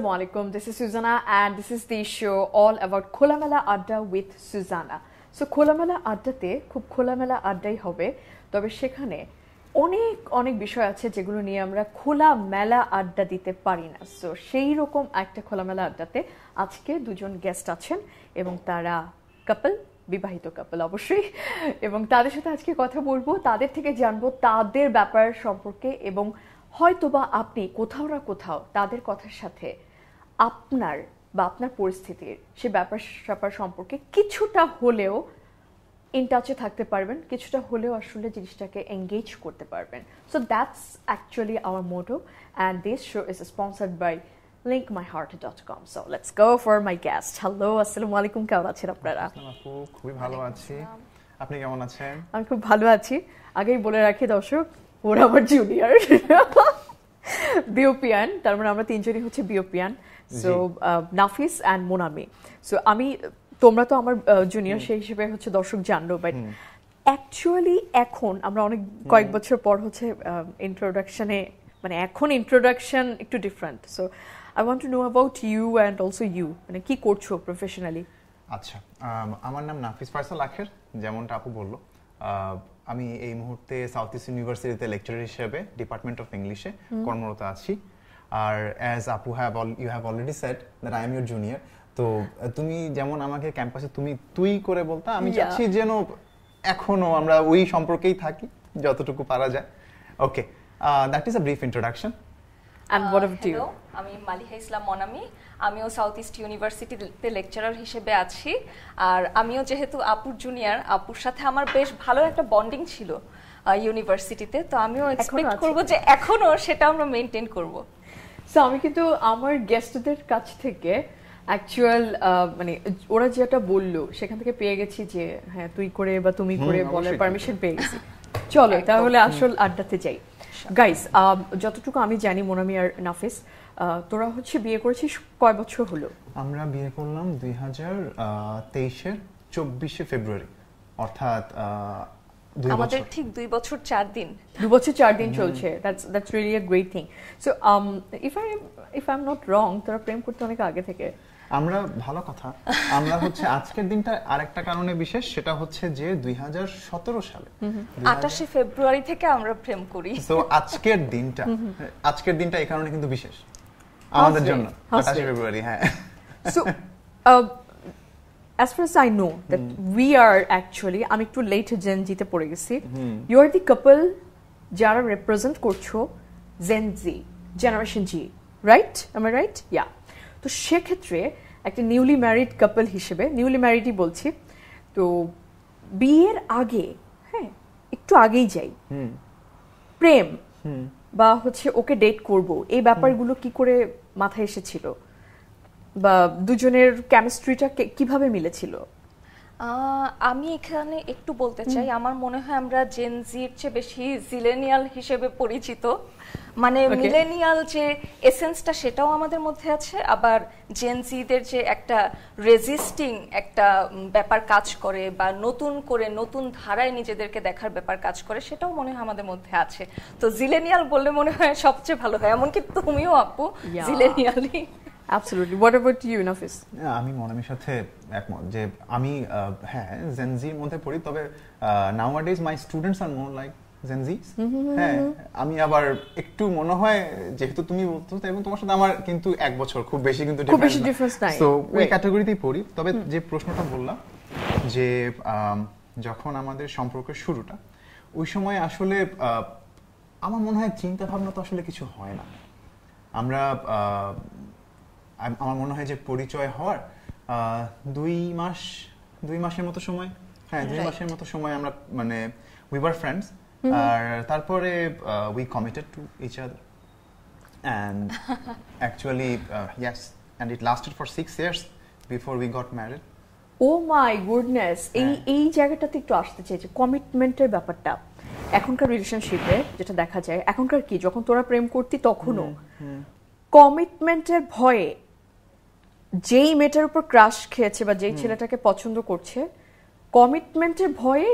Assalamu alaikum. This is Susanna and this is the show all about Kholamela Adda with Susanna. So Kholamela আড্ডাতে খুব খোলামেলা আড্ডাই হবে, তবে সেখানে অনেক অনেক বিষয় আছে যেগুলো নিয়ে আমরা খোলামেলা আড্ডা দিতে পারি না। সো সেই রকম একটা খোলামেলা আড্ডাতে আজকে দুজন গেস্ট আছেন এবং তারা কাপল, বিবাহিত কাপল অবশ্যই, এবং তাদের সাথে আজকে কথা বলবো, তাদের থেকে জানবো তাদের ব্যাপার সম্পর্কে, এবং হয়তোবা আপনি কোথাও না কোথাও তাদের কথার সাথে আপনার বা আপনার পরিস্থিতির সে ব্যাপার সম্পর্কে কিছুটা হলেও ইন টাচে থাকতে পারবেন, কিছুটা হলেও আসলে জিনিসটাকে এঙ্গেজ করতে পারবেন। So that's actually our motto and this show is sponsored by linkmyheart.com. So let's go for my guest. Hello, আসসালামু আলাইকুম, কেমন আছেন আপনারা? আপু খুবই ভালো আছি, আপনি কেমন আছেন? আমি খুব ভালো আছি। আগেই বলে রাখি দর্শক, ওরা আমার জুনিয়র বিওপিয়ান, তার মানে আমরা তিনজনই হচ্ছে বিওপিয়ান। So Nafis and Monami. So তোমরা তো আমার জুনিয়র, সেই হিসেবে হচ্ছে দর্শক জানলো, বাট অ্যাকচুয়ালি এখন আমরা অনেক কয়েক বছর পর হচ্ছে ইন্ট্রোডাকশনে, মানে এখন ইন্ট্রোডাকশন একটু different. So I want to know about you and also you, মানে কি করছো প্রফেশনালি? আচ্ছা, আমার নাম নাফিস ফায়সাল আখের, যেমনটা আপু বললো। আমি এই মুহূর্তে সাউথ ইস্ট ইউনিভার্সিটিতে লেকচারার হিসেবে ডিপার্টমেন্ট অফ ইংলিশে কর্মরত আছি। আর অ্যাজ আপু you have already said that I am your junior, তো তুমি যেমন আমাকে ক্যাম্পাসে তুই করে বলতা, আমি চাচ্ছি যেন এখনো আমরা ওই সম্পর্কেই থাকি যতটুকু পারা যায়। Okay, that is a brief introduction. And what about you? আমি মালিহা ইসলাম মনামি, আমিও সাউথ ইস্ট ইউনিভার্সিটিতে লেকচারার হিসেবে আছি। আর আমিও যেহেতু আপুর জুনিয়র, আপুর সাথে আমার বেশ ভালো একটা বন্ডিং ছিল ইউনিভার্সিটিতে, তো আমিও এক্সপেক্ট করব যে এখনো সেটা আমরা মেইনটেইন করব। সো আমি কিন্তু আমার গেস্টদের কাছ থেকে অ্যাকচুয়াল মানে ওরা যেটা বললো সেখান থেকে পেয়ে গেছি যে হ্যাঁ তুই করে বা তুমি করে বলার পারমিশন পেয়ে গেছি। চলো তাহলে আসল আড্ডাতে যাই। গাইস, যতটুকু আমি জানি মোনামি আর নাফিস, তোরা হচ্ছে বিয়ে করেছিস কয় বছর হলো? আমরা বিয়ে করলাম 2023-এর 24শে ফেব্রুয়ারি, অর্থাৎ আমাদের ঠিক 2 বছর 4 দিন। 2 বছর 4 দিন চলছে। That's really a great thing. So if I am not wrong, তোরা প্রেম করতে অনেক আগে থেকে? আমরা, ভালো কথা, আমরা হচ্ছে আজকের দিনটা আরেকটা কারণে বিশেষ, সেটা হচ্ছে যে 2017 সালে 28শে ফেব্রুয়ারি থেকে আমরা প্রেম করি। সো আজকের দিনটা এই কারণে কিন্তু বিশেষ আমাদের জন্য, 28শে ফেব্রুয়ারি। হ্যাঁ, so as far as I know that we are actually, আমি একটু লেট জেন জিতে পড়ে গেছি। ইউ আর দি কাপল যারা রিপ্রেজেন্ট করছো Gen Z, generation Z, right? am I right? Yeah. তো সেক্ষেত্রে একটা নিউলি ম্যারিড কাপল হিসেবে, নিউলি ম্যারিডই বলছি, তো বিয়ের আগে, হ্যাঁ একটু আগেই যাই, প্রেম বা হচ্ছে ওকে ডেট করব, এই ব্যাপারগুলো কি করে মাথায় এসেছিল, বা দুজনের কেমিস্ট্রিটা কিভাবে মিলেছিল? আমি এখানে একটু বলতে চাই, আমার মনে হয় আমরা জেন জির চেয়ে বেশি জিলেনিয়াল হিসেবে পরিচিত। মানে মিলেনিয়াল যে এসেন্সটা সেটাও আমাদের মধ্যে আছে, আবার জেন জিদের যে একটা রেজিস্টিং একটা ব্যাপার কাজ করে বা নতুন করে নতুন ধারায় নিজেদেরকে দেখার ব্যাপার কাজ করে, সেটাও মনে হয় আমাদের মধ্যে আছে। তো জিলেনিয়াল বললে মনে হয় সবচেয়ে ভালো হয়, এমনকি তুমিও আপু জিলেনিয়ালই। Absolutely. What about you, Nafis? আমি মনামির সাথে একমত যে আমি হ্যাঁ জেন জির মধ্যে পড়ি, তবে nowadays my students are more like Gen Z. হ্যাঁ, আমি আবার একটু মনে হয় যেহেতু তুমি বলছো এবং তোমার সাথে আমার কিন্তু 1 বছর, খুব বেশি কিন্তু ডিফারেন্স নাই, সো ওই ক্যাটাগরিতেই পড়ি। তবে যে প্রশ্নটা বললাম যে যখন আমাদের সম্পর্কের শুরুটা, ওই সময় আসলে আমার মনে হয় চিন্তা ভাবনা তো আসলে কিছু হয় না। আমরা আমার মনে হয় যে পরিচয় হওয়ার 2 মাসের মতো সময়, হ্যাঁ 2 মাসের মতো সময় আমরা মানে উই ওয়ার ফ্রেন্ডস, আর তারপরে we committed to each other and actually yes, and it lasted for 6 years before we got married. Oh my goodness, এই জায়গাটাতে একটু আসতে চাই যে কমিটমেন্টের ব্যাপারটা এখনকার রিলেশনশিপে যেটা দেখা যায়, এখনকার কি, যখন তোরা প্রেম করতি তখনও কমিটমেন্টের ভয়ে যেই মেয়েটার উপর ক্রাশ খেয়েছে বা যেই ছেলেটাকে পছন্দ করছে, কমিটমেন্টের ভয়ে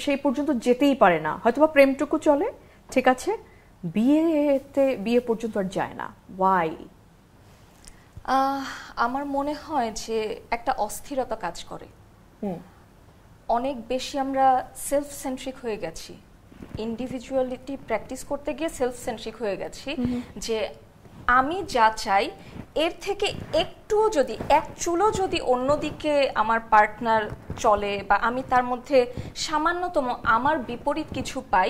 সেই পর্যন্ত যেতেই পারে না। হয়তোবা প্রেমটুকু চলে, ঠিক আছে, বিয়ে পর্যন্ত আর যায় না। ওয়াই? আমার মনে হয় যে একটা অস্থিরতা কাজ করে। অনেক বেশি আমরা সেলফ সেন্ট্রিক হয়ে গেছি, ইন্ডিভিজুয়ালিটি প্র্যাকটিস করতে গিয়ে সেলফ সেন্ট্রিক হয়ে গেছি, যে আমি যা চাই এর থেকে একটুও যদি এক চুলো যদি অন্যদিকে আমার পার্টনার চলে বা আমি তার মধ্যে সামান্যতম আমার বিপরীত কিছু পাই,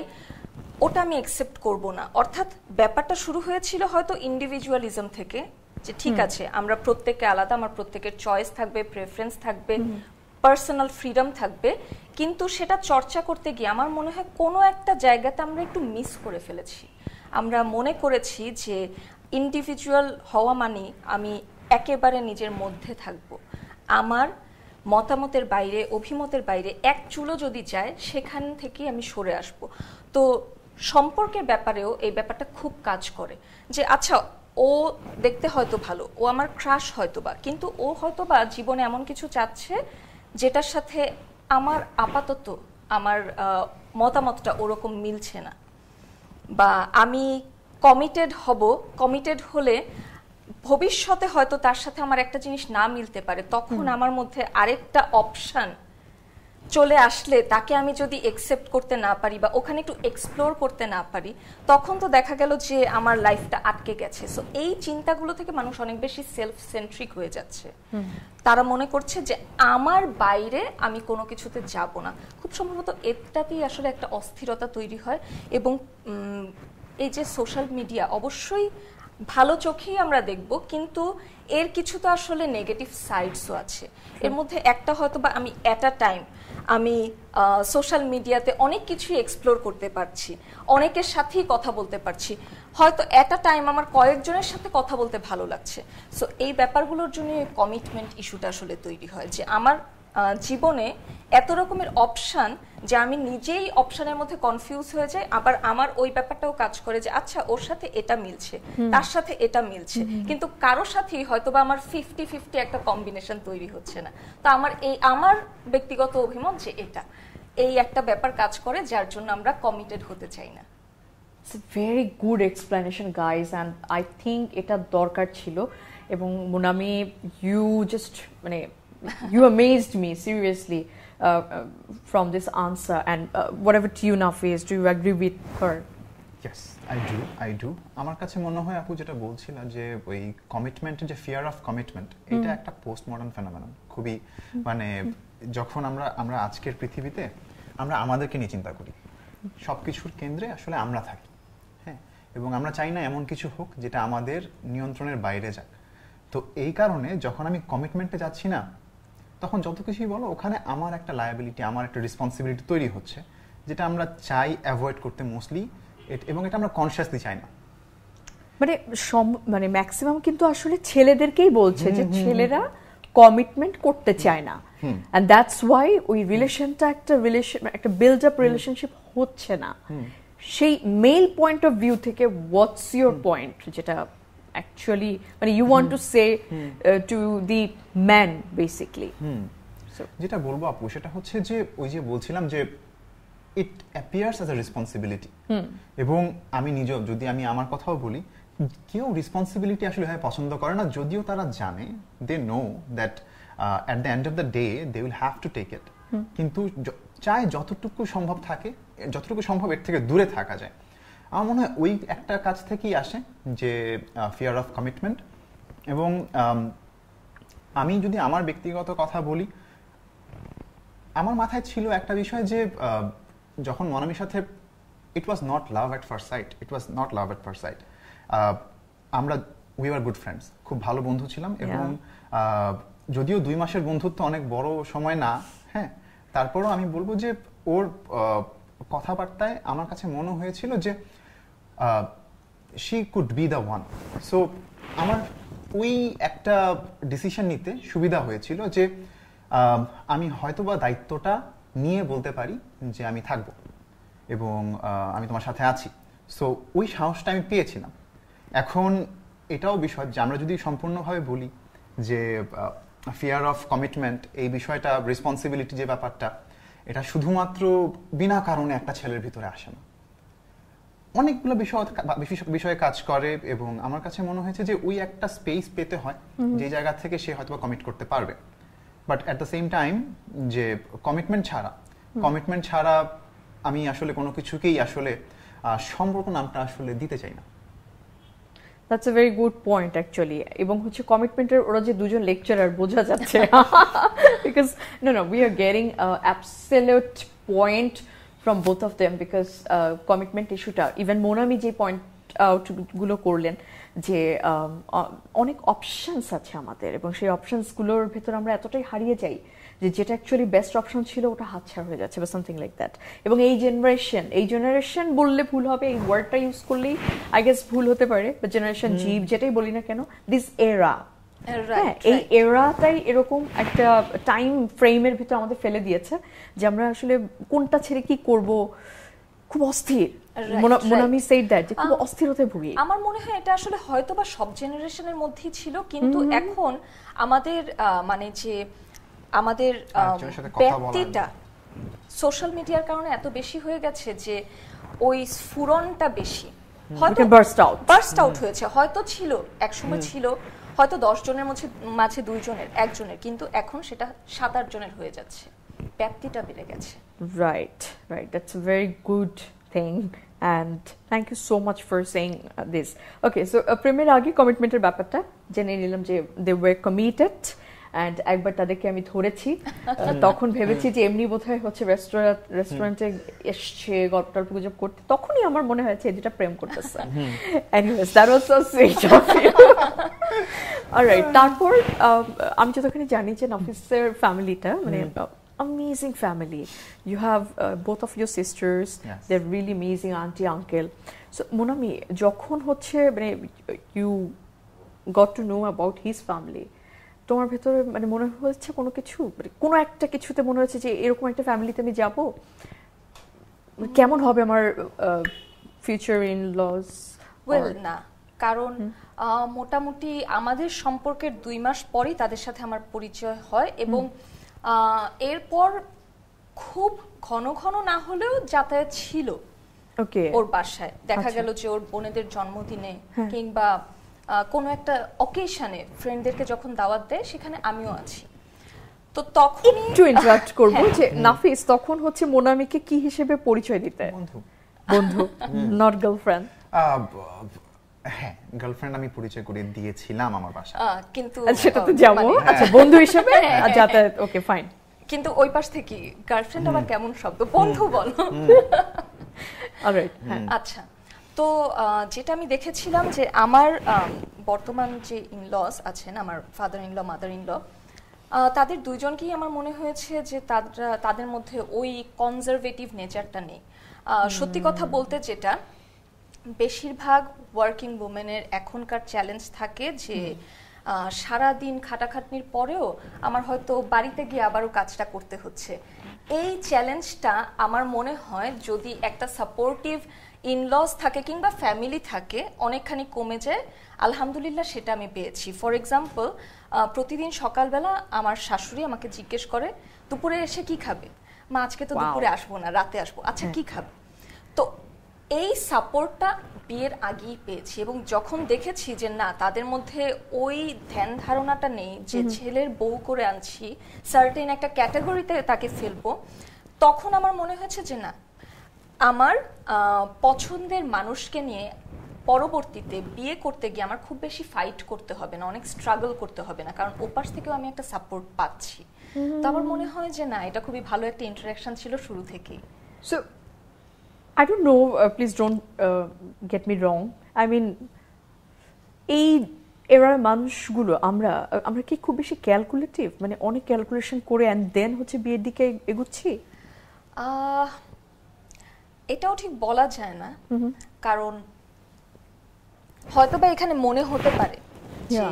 ওটা আমি অ্যাকসেপ্ট করব না। অর্থাৎ ব্যাপারটা শুরু হয়েছিল হয়তো ইন্ডিভিজুয়ালিজম থেকে, যে ঠিক আছে আমরা প্রত্যেকে আলাদা, আমার প্রত্যেকের চয়েস থাকবে, প্রেফারেন্স থাকবে, পার্সোনাল ফ্রিডম থাকবে, কিন্তু সেটা চর্চা করতে গিয়ে আমার মনে হয় কোনো একটা জায়গাতে আমরা একটু মিস করে ফেলেছি। আমরা মনে করেছি যে ইন্ডিভিজুয়াল হওয়া মানে আমি একেবারে নিজের মধ্যে থাকব, আমার মতামতের বাইরে, অভিমতের বাইরে এক চুলো যদি যায় সেখান থেকেই আমি সরে আসব। তো সম্পর্কের ব্যাপারেও এই ব্যাপারটা খুব কাজ করে, যে আচ্ছা ও দেখতে হয়তো ভালো, ও আমার ক্রাশ হয়তোবা, কিন্তু ও হয়তোবা জীবনে এমন কিছু চাচ্ছে যেটার সাথে আমার আপাতত আমার মতামতটা ওরকম মিলছে না, বা আমি কমিটেড হলে ভবিষ্যতে হয়তো তার সাথে আমার একটা জিনিস না মিলতে পারে, তখন আমার মধ্যে আরেকটা অপশন চলে আসলে তাকে আমি যদি একসেপ্ট করতে না পারি বা ওখানে একটু এক্সপ্লোর করতে না পারি, তখন তো দেখা গেল যে আমার লাইফটা আটকে গেছে। সো এই চিন্তাগুলো থেকে মানুষ অনেক বেশি সেলফ সেন্ট্রিক হয়ে যাচ্ছে। তারা মনে করছে যে আমার বাইরে আমি কোনো কিছুতে যাব না। খুব সম্ভবত এটাতেই আসলে একটা অস্থিরতা তৈরি হয়। এবং এই যে সোশ্যাল মিডিয়া অবশ্যই ভালো চোখেই আমরা দেখব, কিন্তু এর কিছু তো আসলে নেগেটিভ সাইডসও আছে। এর মধ্যে একটা হয়তো বা আমি অ্যাট আ টাইম আমি সোশ্যাল মিডিয়াতে অনেক কিছুই এক্সপ্লোর করতে পারছি, অনেকের সাথেই কথা বলতে পারছি, হয়তো অ্যাট আ টাইম আমার কয়েকজনের সাথে কথা বলতে ভালো লাগছে। সো এই ব্যাপারগুলোর জন্য কমিটমেন্ট ইস্যুটা আসলে তৈরি হয়, যে আমার জীবনে এত রকমের অপশন যে আমি নিজেই অপশনের মধ্যে কনফিউজ হয়ে যাই, আবার আমার ওই ব্যাপারটাও কাজ করে যে আচ্ছা ওর সাথে এটা মিলছে, তার সাথে এটা মিলছে, কিন্তু কারোর সাথেই হয়তোবা আমার 50-50 একটা কম্বিনেশন তৈরি হচ্ছে না। তো আমার ব্যক্তিগত অভিমত যে এই একটা ব্যাপার কাজ করে যার জন্য আমরা কমিটেড হতে চাই না। It's a very good explanation, guys, and I think এটা দরকার ছিল। এবং Munami, you amazed me seriously from this answer, and whatever to you, Nafiz, do you agree with her? Yes, I do. আমার কাছে মনে হয় আপু যেটা বলছিলেন যে ওই কমিটমেন্টের যে ফিয়ার অফ কমিটমেন্ট, এটা একটা পোস্ট মডার্ন ফেনোমেনন। খুবই যখন আমরা আজকের পৃথিবীতে আমরা আমাদেরকে নিয়ে চিন্তা করি, সবকিছুর কেন্দ্রে আসলে আমরা থাকি, হ্যাঁ, এবং আমরা চাই না এমন কিছু হোক যেটা আমাদের নিয়ন্ত্রণের বাইরে যাক। তো এই কারণে যখন আমি কমিটমেন্টে যাচ্ছি না, তখন যত কিছুই বলো ওখানে আমার একটা লায়াবিলিটি, আমার একটা রেসপন্সিবিলিটি তৈরি হচ্ছে, যেটা আমরা চাই অ্যাভয়েড করতে মোস্টলি, এবং এটা আমরা কনসিয়াসলি চাই না। মানে ম্যাক্সিমাম কিন্তু আসলে ছেলেদেরকেই বলছে যে ছেলেরা কমিটমেন্ট করতে চায় না, এন্ড দ্যাটস ওয়াই ওই রিলেশনটা একটা বিল্ড আপ রিলেশনশিপ হচ্ছে না। সেই মেল পয়েন্ট অফ ভিউ থেকে হোয়াটস ইউর পয়েন্ট, যেটা actually you want to say to the man basically? যেটা বলবো আপু সেটা হচ্ছে যে ওই যে বলছিলাম যে it appears as a responsibility, এবং আমি নিজেও যদি আমি আমার কথাও বলি, কেউ রেসপন্সিবিলিটি আসলে হয় পছন্দ করে না, যদিও তারা জানে, they know that at the end of the day they will have to take it, কিন্তু চাই যতটুকু সম্ভব থাকে, যতটুকু সম্ভব এর থেকে দূরে থাকা যায়। আমার মনে হয় ওই একটা কাজ থেকেই আসে যে ফিয়ার অফ কমিটমেন্ট। এবং আমি যদি আমার ব্যক্তিগত কথা বলি, আমার মাথায় ছিল একটা বিষয় যে যখন মনামির সাথে it was not love at first sight, আমরা উই আর গুড ফ্রেন্ডস, খুব ভালো বন্ধু ছিলাম। এবং যদিও 2 মাসের বন্ধুত্ব অনেক বড় সময় না, হ্যাঁ, তারপরও আমি বলবো যে ওর কথাবার্তায় আমার কাছে মনে হয়েছিল যে she could be the one. So আমার ওই একটা ডিসিশন নিতে সুবিধা হয়েছিল যে আমি হয়তোবা দায়িত্বটা নিয়ে বলতে পারি যে আমি থাকবো এবং আমি তোমার সাথে আছি। সো ওই সাহসটা আমি পেয়েছিলাম। এখন এটাও বিষয় যে আমরা যদি সম্পূর্ণভাবে বলি যে ফিয়ার অফ কমিটমেন্ট, এই বিষয়টা, রেসপন্সিবিলিটি যে ব্যাপারটা, এটা শুধুমাত্র বিনা কারণে একটা ছেলের ভিতরে আসে না। অনেকগুলো বিষয়ে কাজ করে এবং আমার কাছে মনে হয়েছে যে ওই একটা স্পেস পেতে হয় যে জায়গা থেকে সে হয়তো কমিট করতে পারবে, but at the same time যে কমিটমেন্ট ছাড়া আমি আসলে কোনো কিছুকেই আসলে সম্পর্ক নামটা আসলে দিতে চাই না। That's a very good point actually. এবং হচ্ছে কমিটমেন্টের ওরা যে দুজন লেকচারার বোঝা যাচ্ছে, because no we are getting absolute point from both of them, because commitment ইস্যুটা ইভেন মোনামি যে পয়েন্ট আউটগুলো করলেন যে অনেক অপশনস আছে আমাদের, এবং সেই অপশনসগুলোর ভেতর আমরা এতটাই হারিয়ে যাই যে যেটা অ্যাকচুয়ালি বেস্ট অপশন ছিল ওটা হাতছাড়া হয়ে যাচ্ছে বা সামথিং লাইক দ্যাট। এবং এই জেনারেশন বললে ভুল হবে, এই ওয়ার্ডটা ইউজ করলেই আই গেস ভুল হতে পারে, বা জেনারেশন জি যেটাই বলি না কেন, দিস এরা, হ্যাঁ এই এরাটাই এরকম একটা টাইম ফ্রেমের ভিতর আমাদের ফেলে দিয়েছে যে আমরা আসলে কোনটা ছেড়ে কি করব খুব অস্থির। মোনামি সেড দ্যাট যে খুব অস্থিরতায় ভুগি। আমার মনে হয় এটা আসলে হয়তো বা সব জেনারেশনের মধ্যেই ছিল, কিন্তু এখন আমাদের মানে যে আমাদের ব্যক্তিটা সোশ্যাল মিডিয়ার কারণে এত বেশি হয়ে গেছে যে ওই স্ফুরণটা বেশি হয়তো বার্স্ট আউট হয়েছে। হয়তো ছিল একসময় ছিল হয়তো 10 জনের মাঝে 2 জনের 1 জনের, কিন্তু এখন সেটা 7-8 জনের হয়ে যাচ্ছে, ব্যক্তিটা বেড়ে গেছে। Right, that's a very good thing and thank you so much for saying this. Okay, so প্রেমের আগে কমিটমেন্টের ব্যাপারটা জেনে নিলাম যে they were committed and একবার তাদেরকে আমি ধরেছি, তখন ভেবেছি যে এমনি বোধহয় হচ্ছে রেস্টুরেন্টে এসছে গল্প টল্প গুজব করতে, তখনই আমার মনে হয়েছে এই দুটা প্রেম করতেছে। Anyways, that was so sweet of you. Alright, তারপর আমি যতখানি জানি যে নাফিসের ফ্যামিলিটা মানে amazing family. You have both of your sisters. Yes. They're really amazing, auntie, uncle. So Monami, যখন হচ্ছে মানে you got to know about his family, তোমার ভেতরে মানে মনে হচ্ছে কোনো কিছু, কোনো একটা কিছুতে মনে হচ্ছে যে এরকম একটা ফ্যামিলিতে আমি যাব, কেমন হবে আমার ফিউচার ইন লস? ওয়েল না, কারণ মোটামুটি আমাদের সম্পর্কের 2 মাস পরই তাদের সাথে আমার পরিচয় হয়, এবং এরপর খুব ঘন ঘন না হলেও যাতায়াত ছিল ওর বাসায়। দেখা গেল যে ওর বোনেদের জন্মদিনে কিংবা কোনো একটা অকেশনে ফ্রেন্ডদেরকে যখন দাওয়াত দেয় সেখানে আমিও আছি। তো তখন একটু ইন্টারাপ্ট করব যে নাফিস তখন হচ্ছে মোনামিকে কি হিসেবে পরিচয় দিতে? বন্ধু, নট গার্লফ্রেন্ড। হ্যাঁ, গার্লফ্রেন্ড আমি পরিচয় করে দিয়েছিলাম আমার বাসায়, কিন্তু সেটা তো যাবো, আচ্ছা বন্ধু হিসেবে যাতায়াত, ওকে ফাইন। কিন্তু ওই পাশ থেকে গার্লফ্রেন্ড আবার কেমন শব্দ, বন্ধু বলো। অলরাইট, আচ্ছা, তো যেটা আমি দেখেছিলাম যে আমার বর্তমান যে ইনলস আছেন, আমার ফাদার ইনল মাদার ইনল, তাদের 2 জনকেই আমার মনে হয়েছে যে তাদের মধ্যে ওই কনজারভেটিভ নেচারটা নেই। সত্যি কথা বলতে যেটা বেশিরভাগ ওয়ার্কিং উমেনের এখনকার চ্যালেঞ্জ থাকে যে সারা দিন খাটাখাটনির পরেও আমার হয়তো বাড়িতে গিয়ে আবারও কাজটা করতে হচ্ছে। এই চ্যালেঞ্জটা আমার মনে হয় যদি একটা সাপোর্টিভ ইনলস থাকে কিংবা ফ্যামিলি থাকে অনেকখানি কমে যায়। আলহামদুলিল্লাহ সেটা আমি পেয়েছি। ফর এক্সাম্পল, প্রতিদিন সকালবেলা আমার শাশুড়ি আমাকে জিজ্ঞেস করে দুপুরে এসে কি খাবে, মা আজকে তো দুপুরে আসবো না, রাতে আসবো, আচ্ছা কি খাবে। তো এই সাপোর্টটা বিয়ের আগেই পেয়েছি, এবং যখন দেখেছি যে না তাদের মধ্যে ওই ধ্যান ধারণাটা নেই যে ছেলের বউ করে আনছি সার্টেন একটা ক্যাটাগরিতে তাকে ফেলবো, তখন আমার মনে হয়েছে যে না, আমার পছন্দের মানুষকে নিয়ে পরবর্তীতে বিয়ে করতে গিয়ে আমার খুব বেশি ফাইট করতে হবে না, অনেক স্ট্রাগল করতে হবে না, কারণ ওপাশ থেকেও আমি একটা সাপোর্ট পাচ্ছি। তো আমার মনে হয় যে না, এটা খুবই ভালো একটা ইন্টারাকশন ছিল শুরু থেকেই। So I don't know, please don't get me wrong. I mean, এই এরার মানুষগুলো আমরা কি খুব বেশি ক্যালকুলেটিভ, মানে অনেক ক্যালকুলেশন করে এন্ড দেন হচ্ছে বিয়ের দিকে এগুচ্ছি? এটাও ঠিক বলা যায় না, কারণ হয়তোবা এখানে মনে হতে পারে যে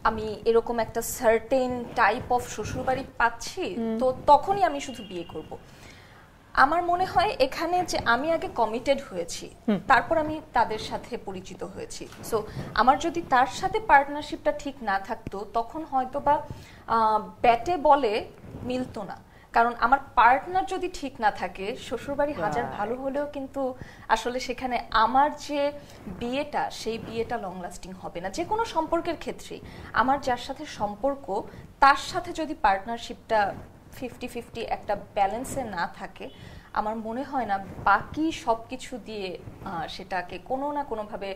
আমি এরকম একটা সার্টেন টাইপ অফ শ্বশুরবাড়ি পাচ্ছি, তো তখনই আমি শুধু বিয়ে করব। আমার মনে হয় এখানে যে আমি আগে কমিটেড হয়েছি, তারপর আমি তাদের সাথে পরিচিত হয়েছি। সো আমার যদি তার সাথে পার্টনারশিপটা ঠিক না থাকতো, তখন হয়তো বা ব্যাটে বলে মিলতো না। কারণ আমার পার্টনার যদি ঠিক না থাকে শ্বশুরবাড়ি হাজার ভালো হলেও কিন্তু আসলে সেখানে আমার যে বিয়েটা সেই বিয়েটা লং লাস্টিং হবে না। যে কোনো সম্পর্কের ক্ষেত্রেই আমার যার সাথে সম্পর্ক তার সাথে যদি পার্টনারশিপটা 50-50 একটা ব্যালেন্সে না থাকে, আমার মনে হয় না বাকি সবকিছু দিয়ে সেটাকে কোনো না কোনোভাবে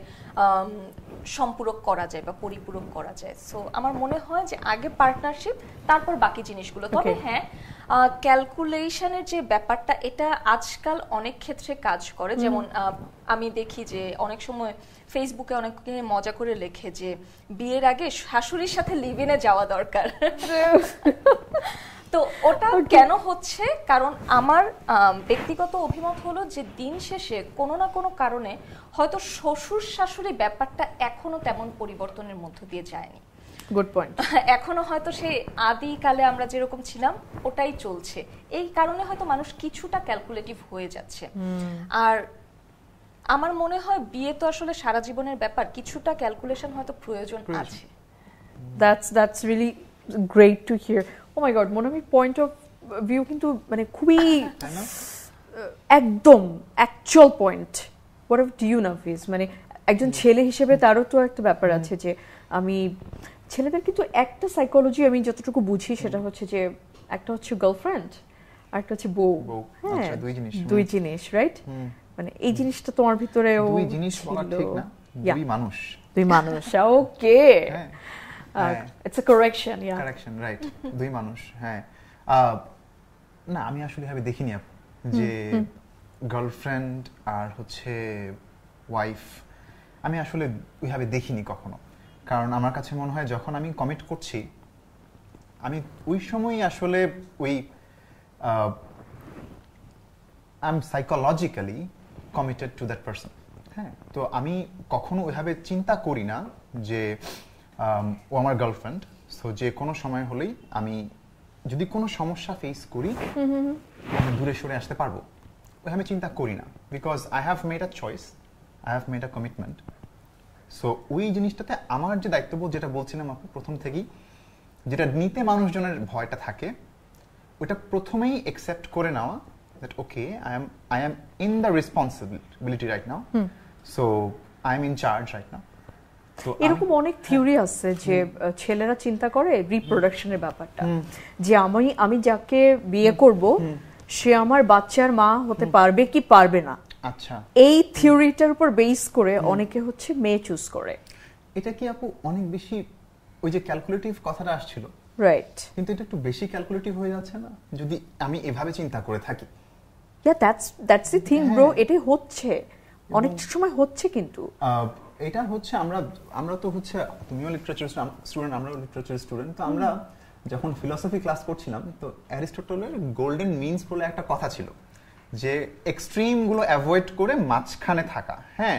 সম্পূরক করা যায় বা পরিপূরক করা যায়। সো আমার মনে হয় যে আগে পার্টনারশিপ, তারপর বাকি জিনিসগুলো। তবে হ্যাঁ, ক্যালকুলেশনের যে ব্যাপারটা, এটা আজকাল অনেক ক্ষেত্রে কাজ করে। যেমন আমি দেখি যে অনেক সময় ফেসবুকে অনেকে মজা করে লেখে যে বিয়ের আগে শাশুড়ির সাথে লিভ ইনে যাওয়া দরকার। তো ওটা কেন হচ্ছে, কারণ আমার ব্যক্তিগত অভিমত হলো যে দিন শেষে কোনো না কোনো কারণে হয়তো শ্বশুর শাশুড়ি ব্যাপারটা এখনো তেমন পরিবর্তনের মধ্য দিয়ে যায়নি। Good point. এখনো হয়তো সেই আদিকালে আমরা যেরকম ছিলাম ওটাই চলছে। এই কারণে হয়তো মানুষ কিছুটা ক্যালকুলেটিভ হয়ে যাচ্ছে। আর আমার মনে হয় বিয়ে তো আসলে সারা জীবনের ব্যাপার, কিছুটা ক্যালকুলেশন হয়তো প্রয়োজন আছে। That's really great to hear. Oh my god, মনে হয় পয়েন্ট অফ ভিউ কিন্তু মানে খুবই একদম actual point. What do you Nafis, মানে একজন ছেলে হিসেবে তারও তো একটা ব্যাপার আছে যে আমি ছেলেদের কিন্তু একটা সাইকোলজি আমি যতটুকু বুঝি সেটা হচ্ছে যে একটা হচ্ছে গার্লফ্রেন্ড আর একটা হচ্ছে বউ। হ্যাঁ, দুই জিনিস রাইট। মানে এই জিনিসটা তোমার ভিতরেও দুই জিনিস বলা ঠিক না, দুই মানুষ। দুই মানুষ, okay, it's a correction. Yeah, correction, right. দুই মানুষ, হ্যাঁ। না, আমি আসলে ভাবে দেখিনি আপু যে গার্লফ্রেন্ড আর হচ্ছে ওয়াইফ, আমি আসলে ওইভাবে দেখিনি কখনো। কারণ আমার কাছে মনে হয় যখন আমি কমিট করছি, আমি ওই সময়ই আসলে ওই I am psychologically committed to that person. হ্যাঁ, তো আমি কখনো ওইভাবে চিন্তা করি না যে ও আমার গার্লফ্রেন্ড, সো যে কোনো সময় হলেই আমি যদি কোনো সমস্যা ফেস করি আমি দূরে সরে আসতে পারবো, ওইভাবে চিন্তা করি না। Because I have made a choice, I have made a commitment. So ওই জিনিসটাতে আমার যে দায়িত্ববোধ, যেটা বলছিলাম আপু প্রথম থেকেই, যেটা নিতে মানুষজনের ভয়টা থাকে, ওটা প্রথমেই অ্যাকসেপ্ট করে নেওয়া that okay, I am in the responsibility right now, so I am in charge right now. So এরকম অনেক থিওরি আছে যে ছেলেরা চিন্তা করে রিপ্রোডাকশনের ব্যাপারটা, যে আমি যাকে বিয়ে করব সে আমার বাচ্চার মা হতে পারবে কি পারবে না। আচ্ছা, এই থিওরিটার উপর বেস করে অনেকে হচ্ছে মেয়ে চুজ করে। এটা কি আপু অনেক বেশি ওই যে ক্যালকুলেটিভ কথাটা আসছিল, রাইট? কিন্তু এটা একটু বেশি ক্যালকুলেটিভ হয়ে যাচ্ছে না যদি আমি এভাবে চিন্তা করে থাকি? Yeah, that's the thing, bro. এটাই হচ্ছে, অনেক সময় হচ্ছে। কিন্তু এটা হচ্ছে আমরা তো হচ্ছে, তুমিও লিটারেচার স্টুডেন্ট, আমরাও লিটারেচার স্টুডেন্ট। তো আমরা যখন ফিলোসফি ক্লাস করছিলাম, তো অ্যারিস্টটলের গোল্ডেন মিনস বলে একটা কথা ছিল যে এক্সট্রিম গুলো অ্যাভয়েড করে মাঝখানে থাকা। হ্যাঁ,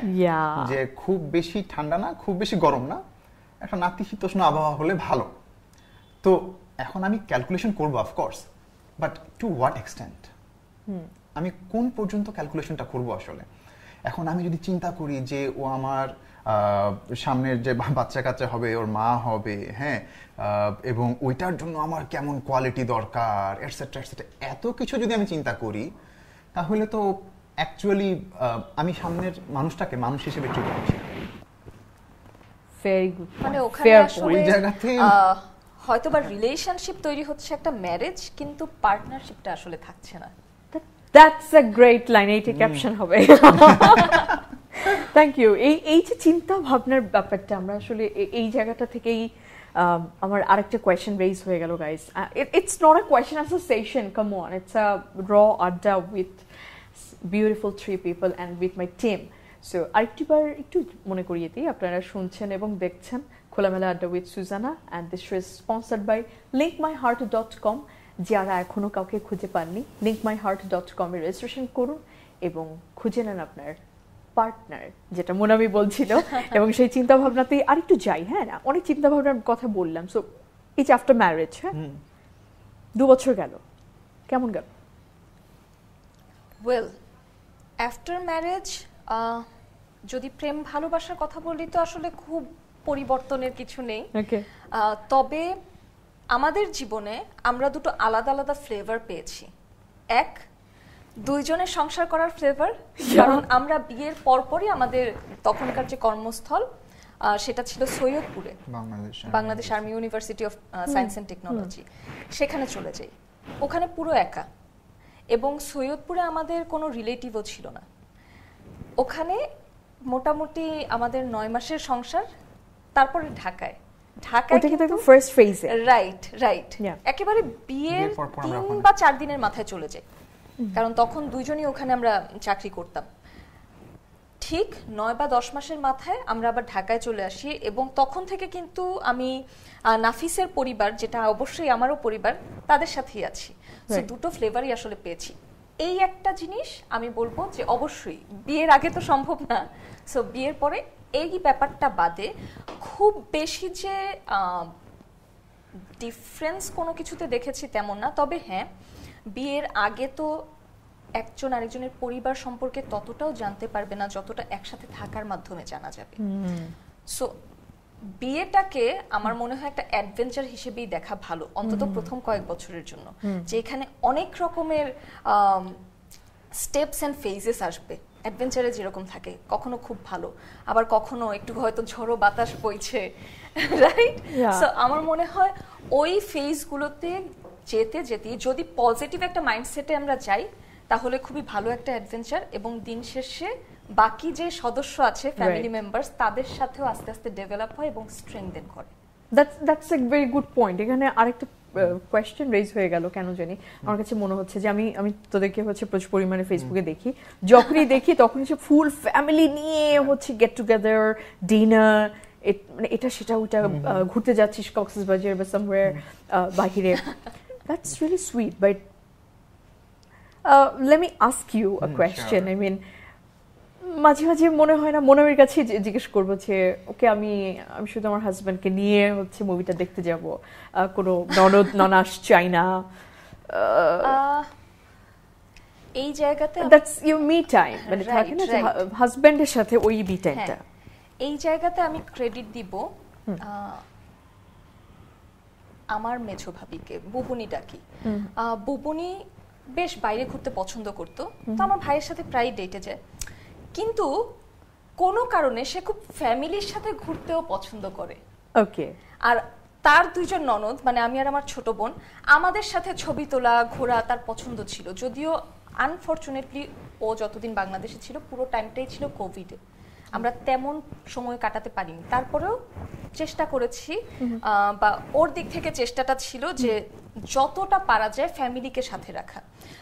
যে খুব বেশি ঠান্ডা না, খুব বেশি গরম না, একটা নাতিশীতোষ্ণ আবহাওয়া হলে ভালো। তো এখন আমি ক্যালকুলেশন করবো of course, but to what extent? আমি কোন পর্যন্ত ক্যালকুলেশনটা করব আসলে? এখন আমি যদি চিন্তা করি যে ও আমার সামনের যে বাচ্চা কাচ্চা হবে, ওর মা হবে, হ্যাঁ, এবং ওইটার জন্য আমার কেমন কোয়ালিটি দরকার, এটসেট্রা এটসেট্রা, এত কিছু যদি আমি চিন্তা করি, তাহলে তো অ্যাকচুয়ালি আমি সামনের মানুষটাকে মানুষ হিসেবে ট্রিট করছি। Very good. মানে ওখানে আসলে হয়তোবা রিলেশনশিপ তৈরি হচ্ছে একটা ম্যারেজ, কিন্তু পার্টনারশিপটা আসলে থাকছে না। That's a great line. এইটা ক্যাপশন হবে। Thank you. এই যে চিন্তা ভাবনার ব্যাপারটা, আমরা আসলে এই জায়গাটা থেকেই আমার আরেকটা কোয়েশ্চেন রেইজ হয়ে গেল guys. It's not a question, as a session, come on, it's a র adda with beautiful 3 people and with my team. So আরেকটিবার একটু মনে করিয়ে দিই, আপনারা শুনছেন এবং দেখছেন খোলামেলা আড্ডা with Suzana, and this is sponsored by linkmyheart.com। যারা এখনো কাউকে খুঁজে পাননি, linkmyheart.com এ রেজিস্ট্রেশন করুন এবং খুঁজে নেন আপনার পার্টনার, যেটা মোনামি বলছিল। এবং সেই চিন্তা ভাবনাতেই আরেকটু যাই। হ্যাঁ, না অনেক চিন্তা ভাবনার কথা বললাম। সো এই যে আফটার ম্যারেজ, হ্যাঁ 2 বছর গেল, কেমন গেল? ওয়েল, আফটার ম্যারেজ যদি প্রেম ভালোবাসার কথা বলি তো আসলে খুব পরিবর্তনের কিছু নেই। তবে আমাদের জীবনে আমরা দুটো আলাদা আলাদা ফ্লেভার পেয়েছি। এক, দুইজনের সংসার করার ফ্লেভার, কারণ আমরা বিয়ের পরপরই আমাদের তখনকার যে কর্মস্থল সেটা ছিল সৈয়দপুরে, Bangladesh Army University of Science and Technology. সেখানে চলে যাই, ওখানে পুরো একা, এবং সৈয়দপুরে আমাদের কোনো রিলেটিভও ছিল না। ওখানে মোটামুটি আমাদের 9 মাসের সংসার, তারপরে ঢাকায় কিন্তু ফার্স্ট ফেজে, রাইট একেবারে বিয়ের 3 বা 4 দিনের মাথায় চলে যাই, কারণ তখন দুইজনই ওখানে আমরা চাকরি করতাম। ঠিক 9 বা 10 মাসের মাথায় আমরা আবার ঢাকায় চলে আসি, এবং তখন থেকে কিন্তু আমি নাফিসের পরিবার, যেটা অবশ্যই আমারও পরিবার, তাদের সাথেই আছি। সো দুটো ফ্লেভারই আসলে পেয়েছি। এই একটা জিনিস আমি বলবো যে অবশ্যই বিয়ের আগে তো সম্ভব না, সো বিয়ের পরে এই ব্যাপারটা বাদে খুব বেশি যে ডিফারেন্স কোনো কিছুতে দেখেছি তেমন না। তবে হ্যাঁ, বিয়ের আগে তো একজন আরেকজনের পরিবার সম্পর্কে ততটাও জানতে পারবে না যতটা একসাথে থাকার মাধ্যমে জানা যাবে। সো বিয়েটাকে আমার মনে হয় একটা অ্যাডভেঞ্চার হিসেবেই দেখা ভালো, অন্তত প্রথম কয়েক বছরের জন্য, যে এখানে অনেক রকমের স্টেপস এন্ড ফেজেস আসবে। অ্যাডভেঞ্চারে যেরকম থাকে, কখনো খুব ভালো, আবার কখনো একটু হয়তো ঝড়ো বাতাস বইছে, রাইট? সো আমার মনে হয় ওই ফেজগুলোতে যেতে যেতে যদি পজিটিভ একটা মাইন্ডসেটে আমরা যাই, তাহলে খুবই ভালো একটা অ্যাডভেঞ্চার, এবং দিন শেষে বাকি যে সদস্য আছে, ফ্যামিলি মেম্বার্স, তাদের সাথেও আস্তে আস্তে ডেভেলপ হয় এবং স্ট্রেংথেন করে। That's a very good point. এখানে আরেকটা কোয়েশ্চেন রেজ হয়ে গেল, কেন জানি আমার কাছে মনে হচ্ছে যে আমি তোদেরকে হচ্ছে প্রচুর পরিমাণে ফেসবুকে দেখি, যখনই দেখি তখন হচ্ছে ফুল ফ্যামিলি নিয়ে হচ্ছে গেট টুগেদার, ডিনার, মানে এটা সেটা ওটা, ঘুরতে যাচ্ছিস কক্সবাজার বা সামওয়্যার বাহিরে। That's really sweet, but let me ask you a question. I mean, মাঝে মাঝে মনে হয় না, মনের কাছে জিজ্ঞেস করবো যে ওকে, আমি শুধু আমার হাজব্যান্ডকে নিয়ে হচ্ছে মুভিটা দেখতে যাব, কোনো ননদ ননাস চাই না, এই জায়গাতে দ্যাটস ইউর মি টাইম, মানে থাকে না যে হাজব্যান্ডের সাথে ওই মি টাইমটা। এই জায়গাতে আমি ক্রেডিট দিব আমার মেছো ভাবিকে, বুবুনি ডাকি। বুবুনি বেশ বাইরে ঘুরতে পছন্দ করতো, তো আমার ভাইয়ের সাথে প্রায় ডেটে যায়, কিন্তু কোনো কারণে সে খুব ফ্যামিলির সাথে ঘুরতেও পছন্দ করে। ওকে। আর তার দুইজন ননদ, মানে আমি আর আমার ছোট বোন, আমাদের সাথে ছবি তোলা, ঘোরা তার পছন্দ ছিল। যদিও আনফরচুনেটলি ও যতদিন বাংলাদেশে ছিল পুরো টাইমটাই ছিল কোভিডে, আমরা তেমন সময় কাটাতে পারিনি। তারপরেও চেষ্টা করেছি, বা ওর দিক থেকে চেষ্টাটা ছিল যে যতটা পারা যায় ফ্যামিলিকে সাথে রাখা।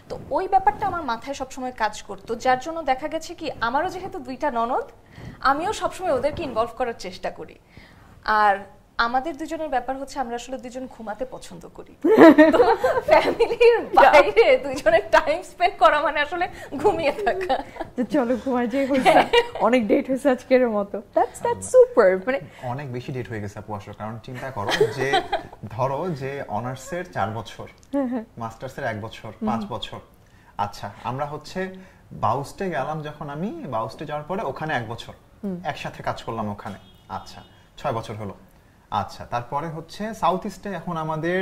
তো ওই ব্যাপারটা আমার মাথায় সবসময় কাজ করতো, যার জন্য দেখা গেছে কি আমারও যেহেতু 2টা ননদ, আমিও সবসময় ওদেরকে ইনভলভ করার চেষ্টা করি। আর আমাদের দুজনের ব্যাপার হচ্ছে আমরা আসলে দুজন ঘুমাতে পছন্দ করি, তো ফ্যামিলির বাইরে দুজনের টাইম স্পেন্ড করা মানে আসলে ঘুমিয়ে থাকা। চলো ঘুমাই, যে হয়েছে অনেক ডেট হয়েছে আজকের মতো। That's super. মানে অনেক বেশি ডেট হয়ে গেছে আপু আসলে, কারণ চিন্তা করো যে ধরো যে অনার্সের 4 বছর, মাস্টার্সের 1 বছর, 5 বছর। আচ্ছা, আমরা হচ্ছে বাউস্টে গেলাম, যখন আমি বাউস্টে যাওয়ার পরে ওখানে 1 বছর একসাথে কাজ করলাম ওখানে। আচ্ছা, 6 বছর হলো। আচ্ছা, তারপরে হচ্ছে সাউথ ইস্টে এখন আমাদের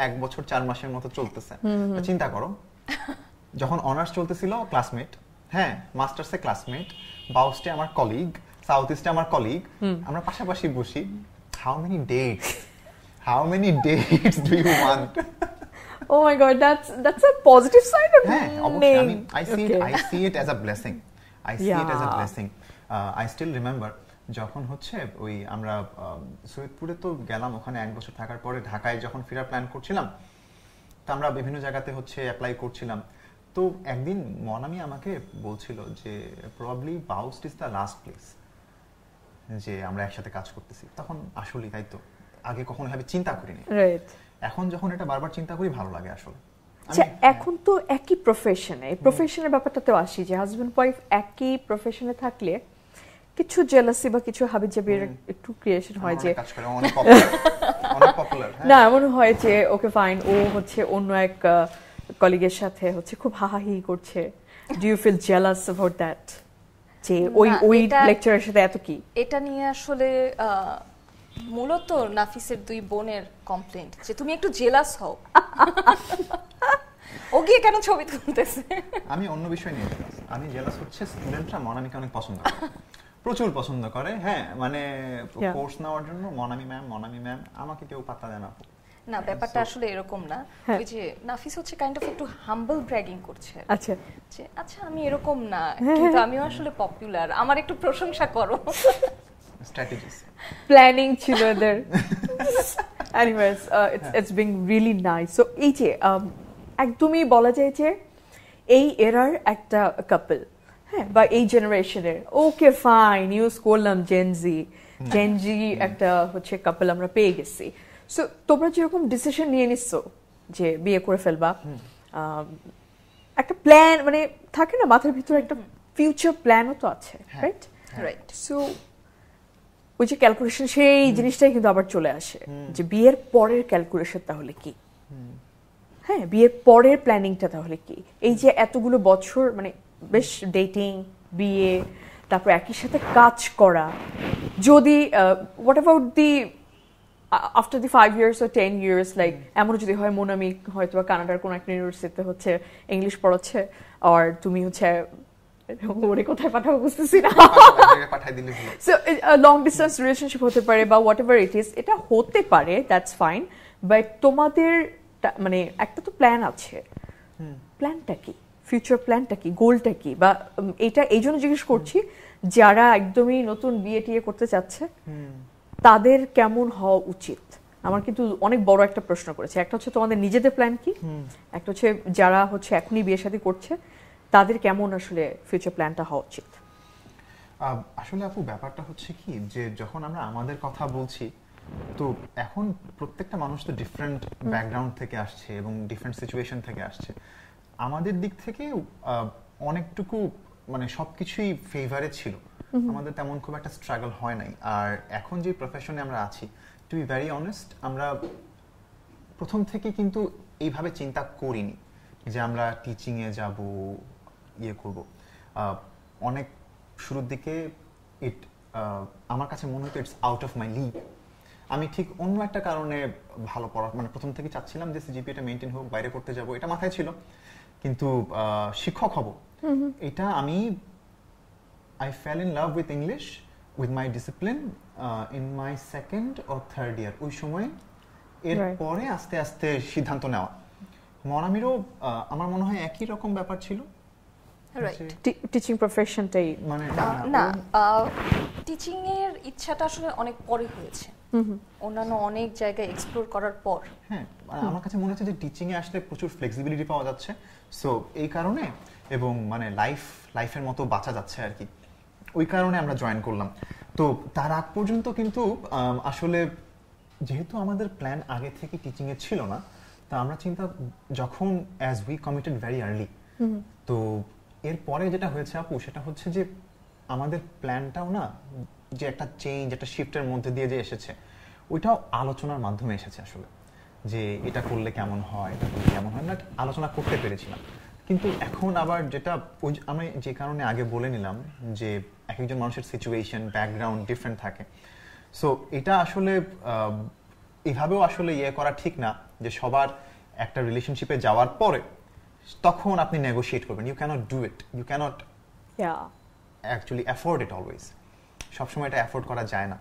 1 বছর 4 মাসের মতো চলতেছে। চিন্তা করো, যখন অনার্স চলতেছিল ক্লাসমেট, হ্যাঁ, মাস্টার্সে ক্লাসমেট, বাউস্টে আমার কলিগ, সাউথ ইস্টে আমার কলিগ, আমরা পাশাপাশি বসি। How many dates do you want? Oh my God, that's a positive side of হ্যাঁ, অবশ্যই। I see it as a blessing. I still remember যখন হচ্ছে ওই আমরা সৈয়দপুরে তো গেলাম, ওখানে 1 বছর থাকার পরে ঢাকায় যখন ফেরার প্ল্যান করছিলাম, তো আমরা বিভিন্ন জায়গাতে হচ্ছে অ্যাপ্লাই করছিলাম। তো একদিন মনামি আমাকে বলছিল যে probably BAUST is the last place যে আমরা একসাথে কাজ করতেছি। তখন আসলেই তাই তো, আগে কখনো ভাবে চিন্তা করিনি। রাইট। এখন যখন এটা বারবার চিন্তা করি ভালো লাগে আসলে। আচ্ছা, এখন তো একই প্রফেশনে, প্রফেশনের ব্যাপারটাতেও আসি যে হাজব্যান্ড ওয়াইফ একই প্রফেশনে থাকলে কিছু জেলাসি বা কিছু হাবিজাবির একটু ক্রিয়েশন হয়, যে না এমন হয় যে ওকে ফাইন, ও হচ্ছে অন্য এক কলিগের সাথে হচ্ছে খুব হাহাহি করছে। Do you feel jealous about that, যে ওই লেকচারের সাথে এত কি? এটা নিয়ে আসলে মূলত নাফিসের দুই বোনের কমপ্লেন্ট যে তুমি একটু জেলাস হও। ও গিয়ে কেন ছবি তুলতেছে? আমি অন্য বিষয় নিয়ে জেলাস। আমি জেলাস হচ্ছে স্টুডেন্টরা মনামিকে অনেক পছন্দ করে, প্রচুর পছন্দ করে। হ্যাঁ মানে কোর্স নেওয়ার জন্য মনামি ম্যাম আমাকে কেউ পাত্তা দেয় না। না, ব্যাপারটা আসলে এরকম না। ওই যে নাফিস হচ্ছে কাইন্ড অফ একটু হাম্বল ব্র্যাগিং করছে। আচ্ছা যে আচ্ছা আমি এরকম না, কিন্তু আমিও আসলে পপুলার, আমার একটু প্রশংসা করো। স্ট্র্যাটেজিস প্ল্যানিং ছিল এদের। Anyways it's being really nice. So এই যে একদমই বলা যায় যে এই এরার একটা কাপল, হ্যাঁ, বা এই জেনারেশনের ওকে ফাইন ইউজ করলাম জেনজি একটা হচ্ছে কাপল আমরা পেয়ে গেছি। সো তোমরা যেরকম ডিসিশন নিয়ে নিচ্ছো যে বিয়ে করে ফেলবা, একটা প্ল্যান মানে থাকে না মাথার ভিতরে, একটা ফিউচার প্ল্যানও তো আছে, রাইট? রাইট। সো ওই যে ক্যালকুলেশন, সেই জিনিসটাই কিন্তু আবার চলে আসে যে বিয়ের পরের ক্যালকুলেশন তাহলে কি, হ্যাঁ, বিয়ের পরের প্ল্যানিংটা তাহলে কি? এই যে এতগুলো বছর মানে বেশ ডেটিং, বিয়ে, তারপর একই সাথে কাজ করা, যদি what about the after the 5 years or 10 years, like এমন যদি হয় মোনামি হয়তো কানাডার কোনো একটা ইউনিভার্সিটিতে হচ্ছে ইংলিশ পড়াচ্ছে, আর তুমি হচ্ছে ওরে কোথায় পাঠাবো বুঝতেছি না, সো লং ডিস্টেন্স রিলেশনশিপ হতে পারে বা হোয়াট এভার ইট ইজ, এটা হতে পারে, দ্যাটস ফাইন। বাট তোমাদের মানে একটা তো প্ল্যান আছে, প্ল্যানটা কি, ফিউচার প্ল্যানটা কি, গোলটা কি? বা এটা এই জন্য জিজ্ঞেস করছি যারা একদমই নতুন বিয়ে টিয়ে করতে চাচ্ছে তাদের কেমন হওয়া উচিত। আমার কিন্তু অনেক বড় একটা প্রশ্ন করেছে। একটা হচ্ছে তোমাদের নিজেদের প্ল্যান কি, একটা হচ্ছে যারা হচ্ছে এখনই বিয়ে শাদী করছে তাদের কেমন আসলে ফিউচার প্ল্যানটা হওয়া উচিত। আসলে আপু ব্যাপারটা হচ্ছে কি যে যখন আমরা আমাদের কথা বলছি, তো এখন প্রত্যেকটা মানুষ তো ডিফারেন্ট ব্যাকগ্রাউন্ড থেকে আসছে এবং ডিফারেন্ট সিচুয়েশন থেকে আসছে। আমাদের দিক থেকে অনেকটুকু মানে সবকিছুই ফেভারে ছিল, আমাদের তেমন খুব একটা স্ট্রাগল হয় নাই। আর এখন যে প্রফেশনে আমরা আছি, টু বি ভেরি অনেস্ট, আমরা প্রথম থেকে কিন্তু এইভাবে চিন্তা করিনি যে আমরা টিচিংয়ে যাব, ইয়ে করব। অনেক শুরুর দিকে আমার কাছে মনে হতো it's out of my league. আমি ঠিক অন্য একটা কারণে ভালো পড়া মানে প্রথম থেকে চাচ্ছিলাম যে সিজিপিএটা মেইনটেইন হোক, বাইরে করতে যাব, এটা মাথায় ছিল। কিন্তু শিক্ষক হব এটা আমি I fell in love with English, with my discipline in my second or third year. ওই সময় এরপরে আস্তে আস্তে সিদ্ধান্ত নেওয়া। মনামিরও আমার মনে হয় একই রকম ব্যাপার ছিল। টিচিং প্রফেশনটাই মানে না, টিচিং এর ইচ্ছাটা আসলে অনেক পরে হয়েছে, অন্যান্য অনেক জায়গায় এক্সপ্লোর করার পর। হ্যাঁ, আমার কাছে মনে হচ্ছে যে টিচিং এ আসলে প্রচুর ফ্লেক্সিবিলিটি পাওয়া যাচ্ছে, সো এই কারণে, এবং মানে লাইফের মতো বাঁচা যাচ্ছে আর কি, ওই কারণে আমরা জয়েন করলাম। তো তার আগ পর্যন্ত কিন্তু আসলে যেহেতু আমাদের প্ল্যান আগে থেকে টিচিং এ ছিল না, তা আমরা চিন্তা যখন as we committed very early, তো এরপরে যেটা হয়েছে আপু সেটা হচ্ছে যে আমাদের প্ল্যানটাও না যে একটা চেঞ্জ, একটা শিফটের মধ্যে দিয়ে যে এসেছে, ওইটাও আলোচনার মাধ্যমে এসেছে আসলে, যে এটা করলে কেমন হয়, এটা করলে কেমন হয়, না আলোচনা করতে পেরেছিলাম। কিন্তু এখন আবার যেটা আমি যে কারণে আগে বলে নিলাম যে এক একজন মানুষের সিচুয়েশন, ব্যাকগ্রাউন্ড ডিফারেন্ট থাকে, সো এটা আসলে এভাবেও আসলে ইয়ে করা ঠিক না যে সবার একটা রিলেশনশিপে যাওয়ার পরে তখন আপনি নেগোশিয়েট করবেন। You can't do it, you can't actually afford it always. সবসময় এটা অ্যাফোর্ড করা যায় না।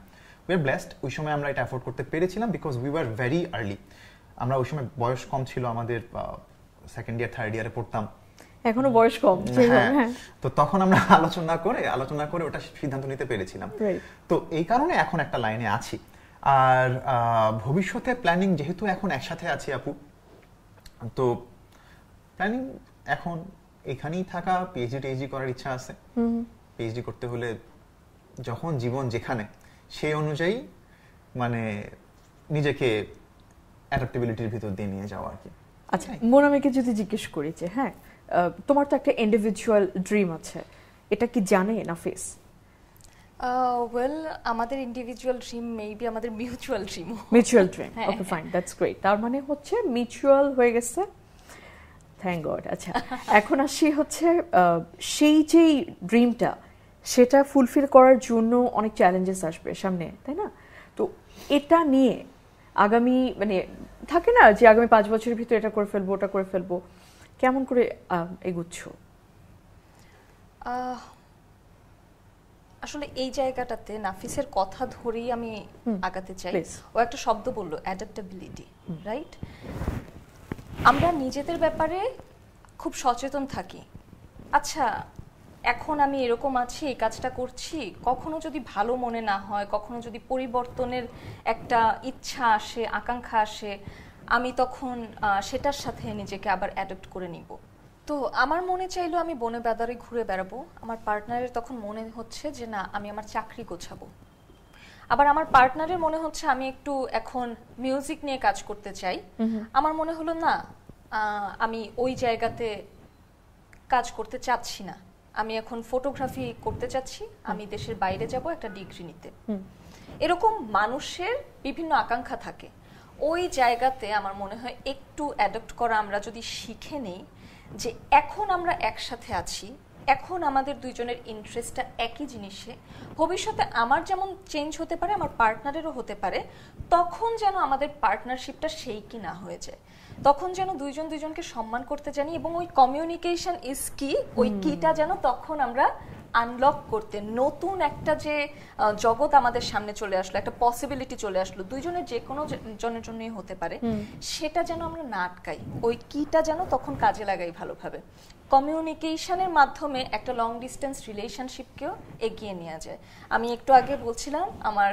উই আর ব্লেসড, ওই সময় আমরা এটা অ্যাফোর্ড করতে পেরেছিলাম because we were very early. আমরা ওই সময় বয়স কম ছিল, আমাদের সেকেন্ড ইয়ার থার্ড ইয়ারে পড়তাম, এখনো বয়স কম, তো তখন আমরা আলোচনা করে ওটা সিদ্ধান্ত নিতে পেরেছিলাম। তো এই কারণে এখন একটা লাইনে আছি। আর ভবিষ্যতে প্ল্যানিং যেহেতু এখন একসাথে আছি আপু, তো প্ল্যানিং এখন এখানেই থাকা, পিএইচডি করার ইচ্ছা আছে। পিএইচডি করতে হলে যখন জীবন যেখানে, সেই অনুযায়ী মানে নিজেকে অ্যাডাপ্টেবিলিটির ভিতর দিয়ে নিয়ে যাওয়া আর কি। আচ্ছা, মোনামিকে যদি জিজ্ঞেস করি যে হ্যাঁ তোমার তো একটা ইন্ডিভিজুয়াল ড্রিম আছে, এটা কি জানে নাফিস? ওয়েল, আমাদের ইন্ডিভিজুয়াল ড্রিম মেবি আমাদের mutual dream. Mutual dream, okay fine, that's great. তার মানে হচ্ছে মিউচুয়াল হয়ে গেছে, থ্যাংক গড। আচ্ছা, এখন আসি হচ্ছে সেই যেই ড্রিমটা, সেটা ফুলফিল করার জন্য অনেক চ্যালেঞ্জেস আসবে সামনে, তাই না? তো এটা নিয়ে আগামী মানে থাকে না যে আগামী 5 বছরের ভিতরে এটা করে ফেলবো ওটা করে ফেলবো, কেমন করে এগুচ্ছ? আসলে এই জায়গাটাতে নাফিসের কথা ধরেই আমি আগাতে চাই। ও একটা শব্দ বললো, অ্যাডাপ্টেবিলিটি, রাইট? আমরা নিজেদের ব্যাপারে খুব সচেতন থাকি। আচ্ছা, এখন আমি এরকম আছি, এই কাজটা করছি, কখনো যদি ভালো মনে না হয়, কখনো যদি পরিবর্তনের একটা ইচ্ছা আসে, আকাঙ্ক্ষা আসে, আমি তখন সেটার সাথে নিজেকে আবার অ্যাডপ্ট করে নিব। তো আমার মনে চাইলো আমি বনে বাজারে ঘুরে বেড়াবো, আমার পার্টনারের তখন মনে হচ্ছে যে না আমি আমার চাকরি গোছাবো। আবার আমার পার্টনারের মনে হচ্ছে আমি একটু এখন মিউজিক নিয়ে কাজ করতে চাই। আমার মনে হলো না, আমি ওই জায়গাতে কাজ করতে চাচ্ছি না, আমি এখন ফটোগ্রাফি করতে চাচ্ছি, আমি দেশের বাইরে যাব একটা ডিগ্রি নিতে। এরকম মানুষের বিভিন্ন আকাঙ্ক্ষা থাকে। ওই জায়গাতে আমার মনে হয় একটু অ্যাডপ্ট করা আমরা যদি শিখে নেই যে এখন আমরা একসাথে আছি, এখন আমাদের দুইজনের ইন্টারেস্টটা একই জিনিসে, ভবিষ্যতে আমার যেমন চেঞ্জ হতে পারে আমার পার্টনারেরও হতে পারে, তখন যেন আমাদের পার্টনারশিপটা সেই কি না হয়ে যায়, তখন যেন দুইজন দুইজনকে সম্মান করতে জানি, এবং ওই কমিউনিকেশন ইজ কি, ওই কিটা যেন তখন আমরা আনলক করতে, নতুন একটা যে জগৎ আমাদের সামনে চলে আসলো, একটা পসিবিলিটি চলে আসলো, দুইজনের যে কোনো জনের জন্যই হতে পারে, সেটা যেন আমরা না আটকাই, ওই কিটা যেন তখন কাজে লাগাই ভালোভাবে। কমিউনিকেশনের মাধ্যমে একটা লং ডিস্টেন্স রিলেশনশিপকেও এগিয়ে নেওয়া যায়। আমি একটু আগে বলছিলাম আমার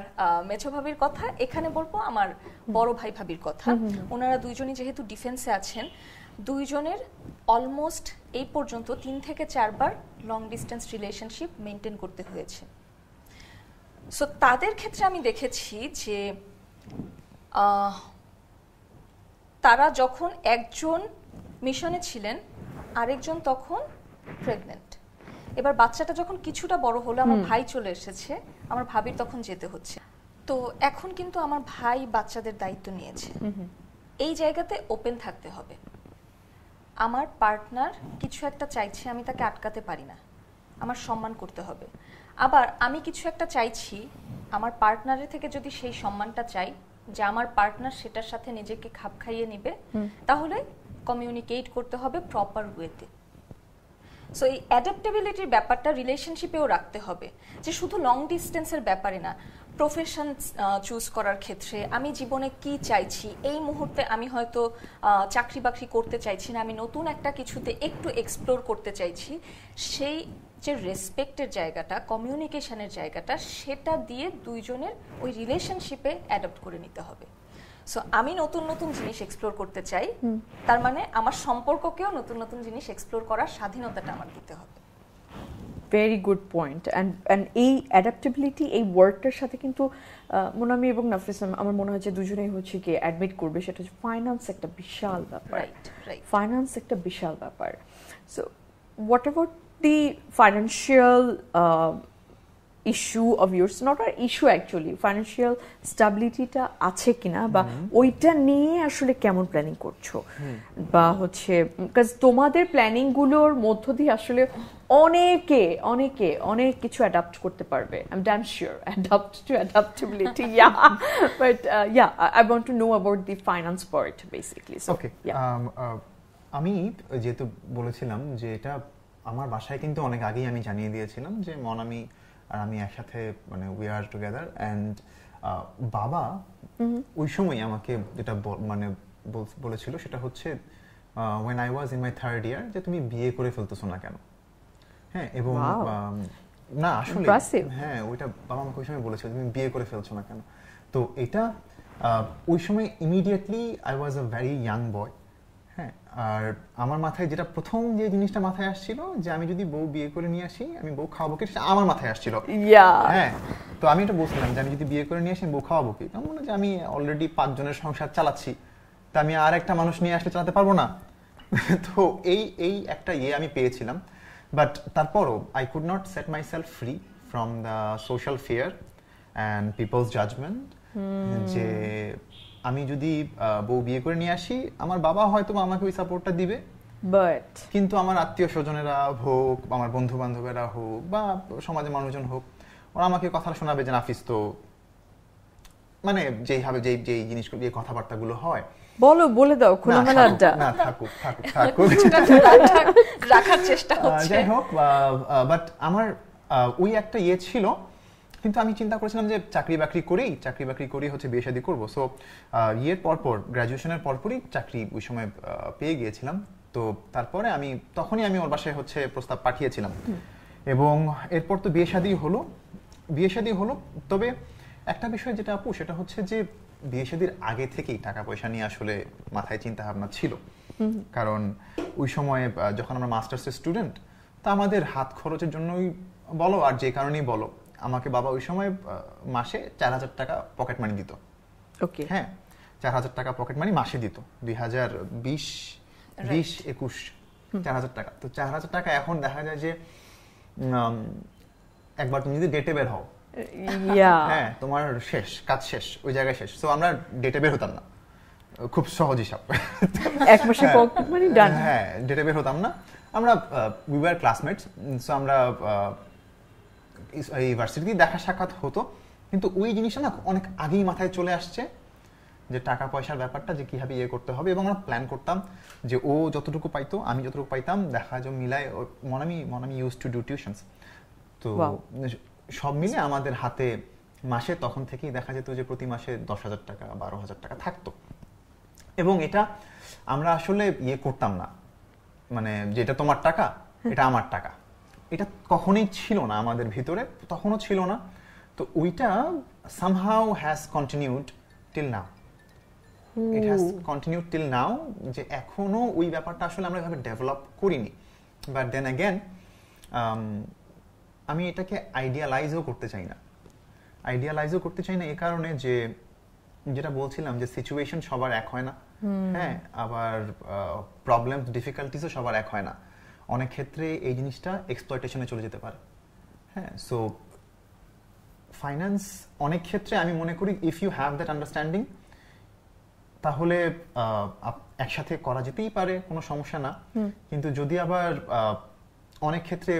মেছো ভাবির কথা, এখানে বলবো আমার বড় ভাই ভাবির কথা। ওনারা দুইজনই যেহেতু ডিফেন্সে আছেন, দুইজনের অলমোস্ট এই পর্যন্ত 3 থেকে 4 বার লং ডিস্টেন্স রিলেশনশিপ মেনটেন করতে হয়েছে। সো তাদের ক্ষেত্রে আমি দেখেছি যে তারা যখন একজন মিশনে ছিলেন, আরেকজন তখন প্রেগনেন্ট। এবার বাচ্চাটা যখন কিছুটা বড় হলো, আমার ভাই চলে এসেছে, আমার ভাবির তখন যেতে হচ্ছে। তো এখন কিন্তু আমার ভাই বাচ্চাদের দায়িত্ব নিয়েছে। এই জায়গাতে ওপেন থাকতে হবে। আমার পার্টনার কিছু একটা চাইছে, আমি তাকে আটকাতে পারি না, আমার সম্মান করতে হবে। আবার আমি কিছু একটা চাইছি, আমার পার্টনারের থেকে যদি সেই সম্মানটা চাই যে আমার পার্টনার সেটার সাথে নিজেকে খাপ খাইয়ে নিবে, তাহলে কমিউনিকেট করতে হবে প্রপার ওয়েতে। সো এই অ্যাডাপ্টেবিলিটির ব্যাপারটা রিলেশনশিপেও রাখতে হবে, যে শুধু লং ডিস্টেন্সের ব্যাপারে না, প্রফেশন চুজ করার ক্ষেত্রে আমি জীবনে কি চাইছি, এই মুহূর্তে আমি হয়তো চাকরি বাকরি করতে চাইছি না, আমি নতুন একটা কিছুতে একটু এক্সপ্লোর করতে চাইছি, সেই যে রেসপেক্টের জায়গাটা, কমিউনিকেশনের জায়গাটা, সেটা দিয়ে দুইজনের ওই রিলেশনশিপে অ্যাডপ্ট করে নিতে হবে। সো আমি নতুন নতুন জিনিস এক্সপ্লোর করতে চাই, তার মানে আমার সম্পর্ককেও নতুন নতুন জিনিস এক্সপ্লোর করার স্বাধীনতাটা আমার দিতে হবে। Very good point. অ্যান্ড এই অ্যাডাপ্টেবিলিটি এই ওয়ার্ডটার সাথে কিন্তু মোনামি এবং নাফিস আমার মনে হয় যে দুজনেই হচ্ছে কি অ্যাডমিট করবে, সেটা হচ্ছে ফাইন্যান্স একটা বিশাল ব্যাপার। ফাইন্যান্স একটা বিশাল ব্যাপার। So what about the financial issue of yours, not our issue actually, financial স্টেবিলিটিটা আছে কিনা, বা ওইটা নিয়ে আসলে কেমন প্ল্যানিং করছো, বা হচ্ছে বিকজ তোমাদের প্ল্যানিংগুলোর মধ্য দিয়ে আসলে অনেকে অনেকে অনেক কিছু অ্যাডাপ্ট করতে পারবে। I am damn sure adapt to adaptability, yeah, but yeah I want to know about the finance part basically. Okay, আমি যেহেতু বলেছিলাম যে এটা আমার বাসায় কিন্তু অনেক আগেই আমি জানিয়ে দিয়েছিলাম যে মনামি আর আমি একসাথে মানে উই আর টুগেদার, অ্যান্ড বাবা ওই সময় আমাকে যেটা মানে বলেছিল সেটা হচ্ছে when I was in my 3rd year যে তুমি বিয়ে করে ফেলতেছো না কেন। হ্যাঁ, এবং না আসলে হ্যাঁ ওইটা বাবা আমাকে ওই সময় বলেছিল তুমি বিয়ে করে ফেলছো না কেন। তো এটা ওই সময় immediately I was a very young বয়। হ্যাঁ, আর আমার মাথায় যেটা প্রথম যে জিনিসটা মাথায় আসছিল যে আমি যদি বউ বিয়ে করে নিয়ে আসি আমি বউ খাওয়াবো কি, সেটা আমার মাথায় আসছিল। হ্যাঁ, তো আমি এটা বলছিলাম যে আমি যদি বিয়ে করে নিয়ে আসি বউ খাওয়াবো কি, তার মানে যে আমি অলরেডি 5 জনের সংসার চালাচ্ছি, তা আমি আর একটা মানুষ নিয়ে আসলে চালাতে পারবো না। তো এই একটা আমি পেয়েছিলাম, বাট তারপরও I could not set myself free from the social fear and people's judgement, যে আমি যদি বউ বিয়ে করে নিয়ে আসি আমার বাবা হয়তো আমাকে ওই সাপোর্টটা দিবে, বাট কিন্তু আমার আত্মীয় স্বজনেরা হোক, আমার বন্ধু বান্ধবেরা হোক, বা সমাজের মানুষজন হোক, ওরা আমাকে কথা শোনাবে যে নাফিস তো মানে যেইভাবে যেই জিনিসগুলো যে কথাবার্তাগুলো হয় বলে দাও খোলামেলা আড্ডা। না থাকুক রাখার চেষ্টা হচ্ছে। যাই হোক, বাট আমার ওই একটা ইয়ে ছিল, কিন্তু আমি চিন্তা করেছিলাম যে চাকরি বাকরি করেই হচ্ছে বিয়ে শাদী করবো। সো ইয়ের পরপর, গ্রাজুয়েশনের পরপরই চাকরি ওই সময় পেয়ে গিয়েছিলাম। তো তারপরে তখনই আমি ওর বাসায় হচ্ছে প্রস্তাব পাঠিয়েছিলাম, এবং এরপর তো বিয়ে শাদী হলো। তবে একটা বিষয় যেটা আপু, সেটা হচ্ছে যে বিয়ে শাদীর আগে থেকেই টাকা পয়সা নিয়ে আসলে মাথায় চিন্তা ভাবনা ছিল। কারণ ওই সময় যখন আমরা মাস্টার্সের স্টুডেন্ট, তা আমাদের হাত খরচের জন্যই বলো আর যে কারণেই বলো, আমাকে বাবা ওই সময় মাসে 4000 টাকা পকেট মানি দিত। ওকে, হ্যাঁ, 4000 টাকা পকেট মানি মাসে দিত 2020-21 4000 টাকা। তো 4000 টাকা এখন দেখা যায় যে একবার তুমি যদি ডেটে বের হও, হ্যাঁ, তোমার কাজ শেষ, ওই জায়গায় শেষ। সো আমরা ডেটে বের হতাম না, খুব সহজ হিসাব, এক মাসে পকেট মানি ডান। হ্যাঁ, ডেটে বের হতাম না আমরা। উই ওয়্যার ক্লাসমেটস, সো আমরা ইউনিভার্সিটিতে দেখা সাক্ষাৎ হতো, কিন্তু ওই জিনিসটা না অনেক আগেই মাথায় চলে আসছে যে টাকা পয়সার ব্যাপারটা যে কিভাবে ইয়ে করতে হবে। এবং আমরা প্ল্যান করতাম যে ও যতটুকু পাইতো, আমি যতটুকু পাইতাম, দেখা যায় মিলায়। Monami use to do tuitions, তো সব মিলে আমাদের হাতে মাসে তখন থেকেই দেখা যেত যে প্রতি মাসে 10,000 টাকা 12,000 টাকা থাকতো। এবং এটা আমরা আসলে ইয়ে করতাম না, মানে যেটা তোমার টাকা এটা আমার টাকা, এটা কখনোই ছিল না আমাদের ভিতরে, তখনও ছিল না। তো ওইটা somehow has continued till now. It has continued till now, যে এখনো ওই ব্যাপারটা আসলে আমরা এভাবে ডেভেলপ করিনি। বাট দেন অ্যাগেন আমি এটাকে আইডিয়ালাইজও করতে চাই না এই কারণে যে যেটা বলছিলাম যে সিচুয়েশন সবার এক হয় না, হ্যাঁ, আবার প্রবলেম ডিফিকাল্টিসও সবার এক হয় না। অনেক ক্ষেত্রে এই জিনিসটা এক্সপ্লয়টেশনে চলে যেতে পারে। হ্যাঁ, সো ফাইন্যান্স অনেক ক্ষেত্রে আমি মনে করি if you have that understanding, তাহলে একসাথে করা যেতেই পারে, কোনো সমস্যা না। কিন্তু যদি আবার অনেক ক্ষেত্রে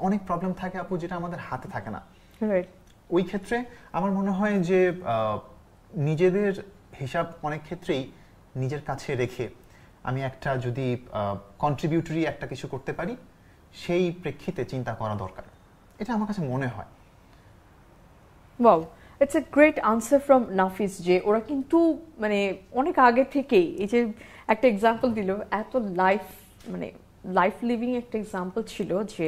অনেক প্রবলেম থাকে আপু, যেটা আমাদের হাতে থাকে না, ওই ক্ষেত্রে আমার মনে হয় যে নিজেদের হিসাব অনেক ক্ষেত্রেই নিজের কাছে রেখে আমি একটা যদি কন্ট্রিবিউটরি একটা কিছু করতে পারি, সেই প্রেক্ষিতে চিন্তা করা দরকার, এটা আমার কাছে মনে হয়। Wow, it's a great answer from Nafis, যে ওরা কিন্তু মানে অনেক আগে থেকেই এই যে একটা এক্সাম্পল দিল, এত লাইফ লিভিং একটা এক্সাম্পল ছিল যে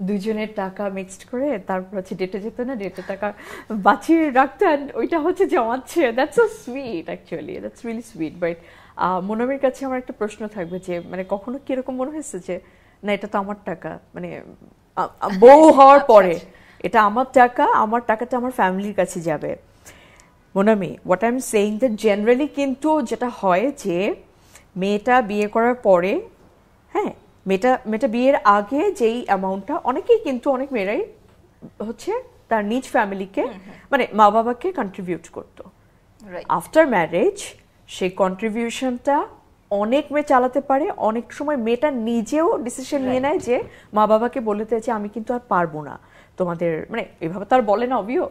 দুজনের টাকা মিক্সড করে তারপর হচ্ছে ডেটে যেত না, ডেটে টাকা বাঁচিয়ে রাখতেন, ওইটা হচ্ছে জমাচ্ছে। That's so sweet, actually that's really sweet. But মোনামির কাছে আমার একটা প্রশ্ন থাকবে যে মানে কখনো কিরকম মনে হয়েছে যে না এটা তো আমার টাকা, মানে বউ হওয়ার পরে এটা আমার টাকা, আমার টাকাটা আমার ফ্যামিলির কাছে যাবে? Monami, what I am saying that generally কিন্তু যেটা হয় যে মেয়েটা বিয়ে করার পরে, হ্যাঁ, মেয়েটা বিয়ের আগে যেই অ্যামাউন্টটা, অনেকেই কিন্তু অনেক মেয়েরাই হচ্ছে তার নিজ ফ্যামিলিকে মানে মা বাবাকে কন্ট্রিবিউট করতো। আফটার ম্যারেজ সেই কন্ট্রিবিউশনটা অনেক মেয়ে চালাতে পারে, অনেক সময় মেয়েটা নিজেও ডিসিশন নিয়ে নেয় যে মা বাবাকে বলে দেয় যে আমি কিন্তু আর পারবো না তোমাদের, মানে এভাবে তো আর বলে না অবভিও,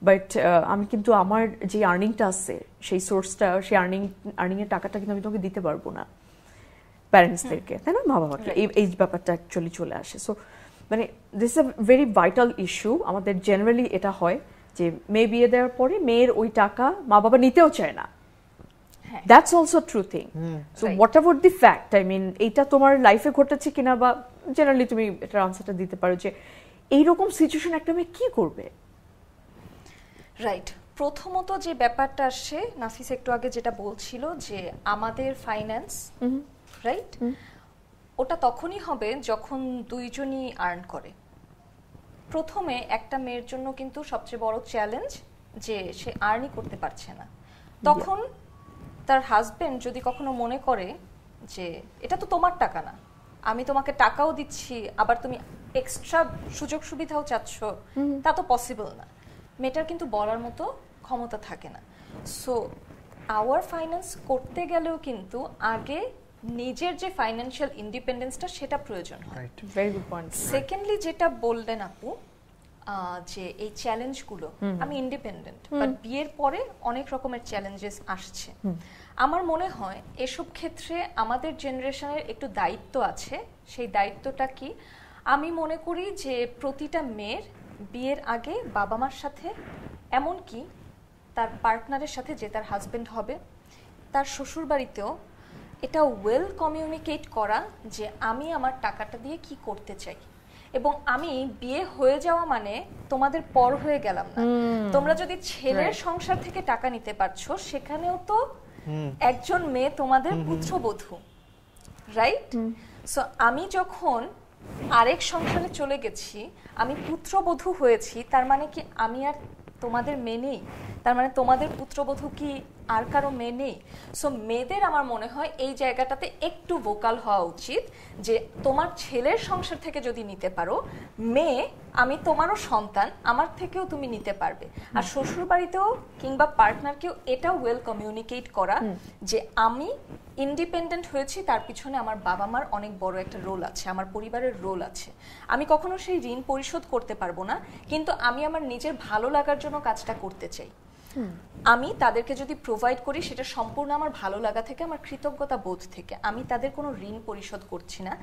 বাট আমি কিন্তু আমার যে আর্নিংটা আছে সেই সোর্সটা, সেই আর্নিংয়ের টাকাটা কিন্তু আমি তোমাকে দিতে পারবো না প্যারেন্টসদেরকে, তাই না, মা বাবাকে। এই ব্যাপারটা অ্যাকচুয়ালি চলে আসে। সো মানে this is a very vital issue. আমাদের জেনারেলি এটা হয় যে মেয়ে বিয়ে দেওয়ার পরে মেয়ের ওই টাকা মা বাবা নিতেও চায় না। That's also true thing. So what about the fact, I mean এইটা তোমার লাইফে ঘটেছে কিনা, বা জেনারেলি তুমি এটার আনসারটা দিতে পারো যে এইরকম সিচুয়েশন একটা মেয়ে কি করবে? রাইট, প্রথমত যে ব্যাপারটা আসছে, নাফিস একটু আগে যেটা বলছিল যে আমাদের ফাইন্যান্স, রাইট, ওটা তখনই হবে যখন দুইজনই আর্ন করে। প্রথমে একটা মেয়ের জন্য কিন্তু সবচেয়ে বড় চ্যালেঞ্জ যে সে আর্নই করতে পারছে না, তখন তার হাজবেন্ড যদি কখনো মনে করে যে এটা তো তোমার টাকা না, আমি তোমাকে টাকাও দিচ্ছি আবার তুমি এক্সট্রা সুযোগ সুবিধাও চাচ্ছ, তা তো পসিবল না। মেয়েটার কিন্তু বলার মতো ক্ষমতা থাকে না। সো আওয়ার ফাইন্যান্স করতে গেলেও কিন্তু আগে নিজের যে ফাইন্যান্সিয়াল ইন্ডিপেন্ডেন্সটা সেটা প্রয়োজন হয়। Very good point. সেকেন্ডলি যেটা বললেন আপু, যে এই চ্যালেঞ্জগুলো, আমি ইন্ডিপেন্ডেন্ট, বাট বিয়ের পরে অনেক রকমের চ্যালেঞ্জেস আসছে। আমার মনে হয় এসব ক্ষেত্রে আমাদের জেনারেশনের একটু দায়িত্ব আছে। সেই দায়িত্বটা কি? আমি মনে করি যে প্রতিটা মেয়ের বিয়ের আগে বাবা মার সাথে, এমনকি তার পার্টনারের সাথে যে তার হাজবেন্ড হবে, তার শ্বশুর বাড়িতেও এটা ওয়েল কমিউনিকেট করা যে আমি আমার টাকাটা দিয়ে কি করতে চাই, এবং আমি বিয়ে হয়ে যাওয়া মানে তোমাদের পর হয়ে গেলাম না। তোমরা যদি ছেলের সংসার থেকে টাকা নিতে পারছো, সেখানেও তো একজন মেয়ে তোমাদের পুত্রবধূ, রাইট? সো আমি যখন আরেক সংসারে চলে গেছি, আমি পুত্রবধূ হয়েছি, তার মানে কি আমি আর তোমাদের মেয়ে নেই? তার মানে তোমাদের পুত্রবধূ কি আর কারো মেয়ে নেই? সো মেয়েদের আমার মনে হয় এই জায়গাটাতে একটু ভোকাল হওয়া উচিত যে তোমার ছেলের সংসার থেকে যদি নিতে পারো, মেয়ে আমি তোমারও সন্তান, আমার থেকেও তুমি নিতে পারবে। আর শ্বশুর বাড়িতেও কিংবা পার্টনারকেও এটা ওয়েল কমিউনিকেট করা যে আমি ইন্ডিপেন্ডেন্ট হয়েছি, তার পিছনে আমার বাবা মার অনেক বড় একটা রোল আছে, আমার পরিবারের রোল আছে। আমি কখনো সেই ঋণ পরিশোধ করতে পারবো না, কিন্তু আমি আমার নিজের ভালো লাগার জন্য কাজটা করতে চাই। আমি তাদেরকে যদি প্রোভাইড করি, সেটা সম্পূর্ণ আমার ভালো লাগা থেকে, আমার কৃতজ্ঞতা বোধ থেকে। আমি তাদের কোনো ঋণ পরিশোধ করছি না।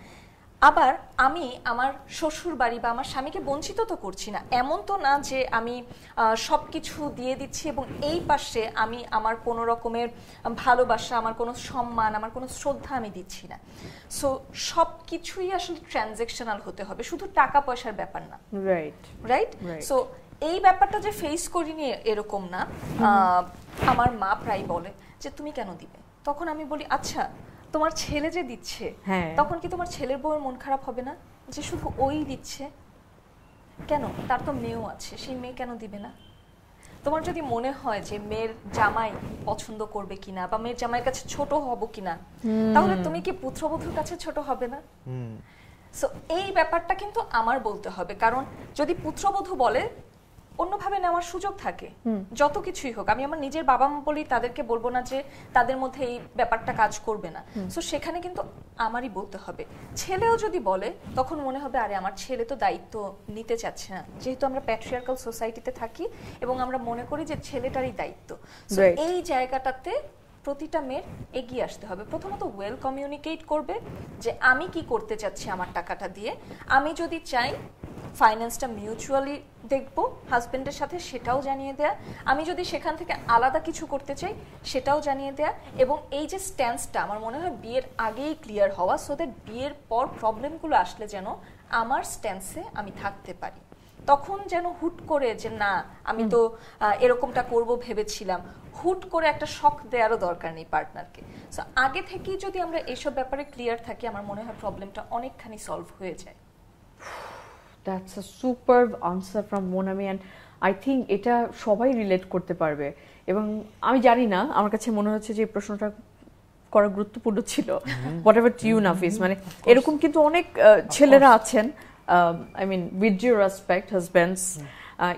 আবার আমি আমার শ্বশুর বাড়ি বা আমার স্বামীকে বঞ্চিত তো করছি না। এমন তো না যে আমি সবকিছু দিয়ে দিচ্ছি এবং এই পাশে আমি আমার কোনো রকমের ভালোবাসা, আমার কোনো সম্মান, আমার কোনো শ্রদ্ধা আমি দিচ্ছি না। সো সবকিছুই আসলে ট্রানজ্যাকশনাল হতে হবে, শুধু টাকা পয়সার ব্যাপার না। রাইট? সো এই ব্যাপারটা যে ফেস করিনি এরকম না। আমার মা প্রায় বলে যে তুমি কেন দিবে? তখন আমি বলি আচ্ছা, তোমার ছেলে যে দিচ্ছে, তখন কি তোমার ছেলের বউয়ের মন খারাপ হবে না যে শুধু ওই দিচ্ছে? কেন? তার তো মেয়েও আছে, সেই মেয়ে কেন দিবে না? তোমার যদি মনে হয় যে মেয়ের জামাই পছন্দ করবে কিনা বা মেয়ের জামাইয়ের কাছে ছোট হব কিনা, তাহলে তুমি কি পুত্রবধূর কাছে ছোট হবে না? সো এই ব্যাপারটা কিন্তু আমার বলতে হবে, কারণ যদি পুত্রবধূ বলে অন্যভাবে নেওয়ার সুযোগ থাকে, যত কিছুই হোক। আমি আমার নিজের বাবা মা বলি, তাদেরকে বলবো না যে তাদের মধ্যে এই ব্যাপারটা কাজ করবে না। সো সেখানে কিন্তু আমারই বলতে হবে। ছেলেও যদি বলে, তখন মনে হবে আরে আমার ছেলে তো দায়িত্ব নিতে চাচ্ছে না, যেহেতু আমরা প্যাট্রিয়ার্কাল সোসাইটিতে থাকি এবং আমরা মনে করি যে ছেলেটারই দায়িত্ব। সো এই জায়গাটাতে প্রতিটা মেয়ের এগিয়ে আসতে হবে। প্রথমত ওয়েল কমিউনিকেট করবে যে আমি কি করতে চাচ্ছি আমার টাকাটা দিয়ে। আমি যদি চাই ফাইন্যান্সটা মিউচুয়ালি দেখবো হাজবেন্ডের সাথে, সেটাও জানিয়ে দেয়া। আমি যদি সেখান থেকে আলাদা কিছু করতে চাই, সেটাও জানিয়ে দেয়া। এবং এই যে স্ট্যান্সটা আমার মনে হয় বিয়ের আগেই ক্লিয়ার হওয়া, সো দ্যাট বিয়ের পর প্রবলেমগুলো আসলে যেন আমার স্ট্যান্সে আমি থাকতে পারি। তখন যেন হুট করে যে না আমি তো এরকমটা করব ভেবেছিলাম, হুট করে একটা শক দেওয়ারও দরকার নেই পার্টনারকে। সো আগে থেকেই যদি আমরা এইসব ব্যাপারে ক্লিয়ার থাকি, আমার মনে হয় প্রবলেমটা অনেকখানি সলভ হয়ে যায়। That's a superb answer from Monami, and I think এটা সবাই রিলেট করতে পারবে। এবং আমি জানি না, আমার কাছে মনে হচ্ছে যে প্রশ্নটা করা গুরুত্বপূর্ণ ছিল। What about you, Nafis? মানে এরকম কিন্তু অনেক ছেলেরা আছেন, I mean with due respect, husbands,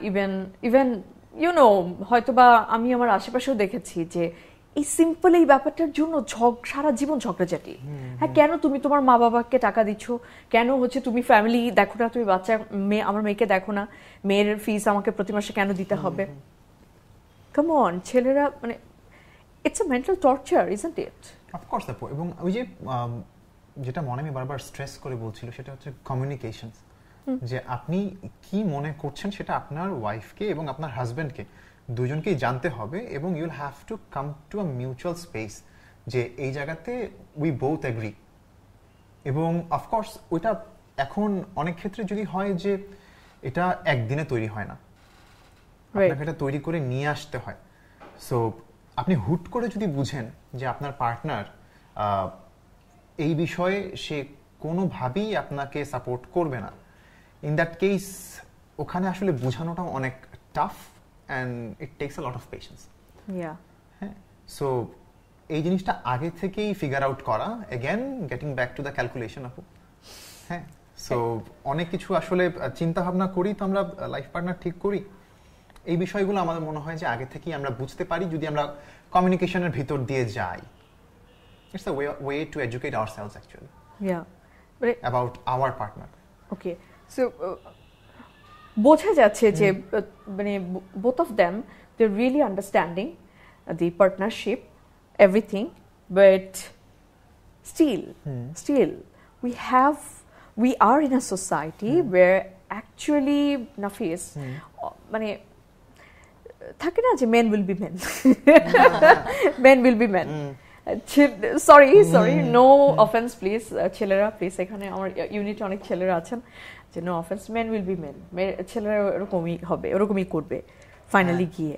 even you know, হয়তোবা আমি আমার আশেপাশেও দেখেছি যে এই সিম্পল এই ব্যাপারটার জন্য সারা জীবন ঝগড়াঝাটি। হ্যাঁ, কেন তুমি তোমার মা বাবাকে টাকা দিচ্ছ? কেন হচ্ছে তুমি ফ্যামিলি দেখো না? তুমি বাচ্চা মেয়ে, আমার মেয়েকে দেখো না? মেয়ের ফিস আমাকে প্রতি মাসে কেন দিতে হবে? কাম অন, ছেলেরা মানে it's a mental torture, isn't it? Of course আপু। এবং ওই যে যেটা মনে আমি বারবার স্ট্রেস করে বলছিল, সেটা হচ্ছে কমিউনিকেশন। যে আপনি কি মনে করছেন সেটা আপনার ওয়াইফকে এবং আপনার হাজব্যান্ডকে দুজনকেই জানতে হবে, এবং you will have to come to a mutual space যে এই জায়গাতে উই বোথ এগ্রি। এবং অফকোর্স ওইটা এখন অনেক ক্ষেত্রে যদি হয় যে এটা একদিনে তৈরি হয় না, আপনাকে এটা তৈরি করে নিয়ে আসতে হয়। সো আপনি হুট করে যদি বুঝেন যে আপনার পার্টনার এই বিষয়ে সে কোনোভাবেই আপনাকে সাপোর্ট করবে না, ইন দ্যাট কেস ওখানে আসলে বোঝানোটা অনেক tough and it takes a lot of patience. Yeah. So এই জিনিসটা আগে থেকেই ফিগার আউট করা, again getting back to the calculation আপু। হ্যাঁ, সো অনেক কিছু আসলে চিন্তা ভাবনা করি তো আমরা লাইফ পার্টনার ঠিক করি। এই বিষয়গুলো আমাদের মনে হয় যে আগে থেকেই আমরা বুঝতে পারি যদি আমরা কমিউনিকেশনের ভিতর দিয়ে যাই। It's a way to educate ourselves actually. Yeah. But about our partner. Okay. So বোঝা যাচ্ছে যে মানে both of them they're really understanding the partnership everything but still we are in a society where actually Nafis মানে থাকে না যে men will be men men will be men sorry no offense please ছেলেরা please এখানে আমার ইউনিটে অনেক ছেলেরা আছেন যে no offense men will be men ছেলেরা এরকমই হবে এরকমই করবে ফাইনালি গিয়ে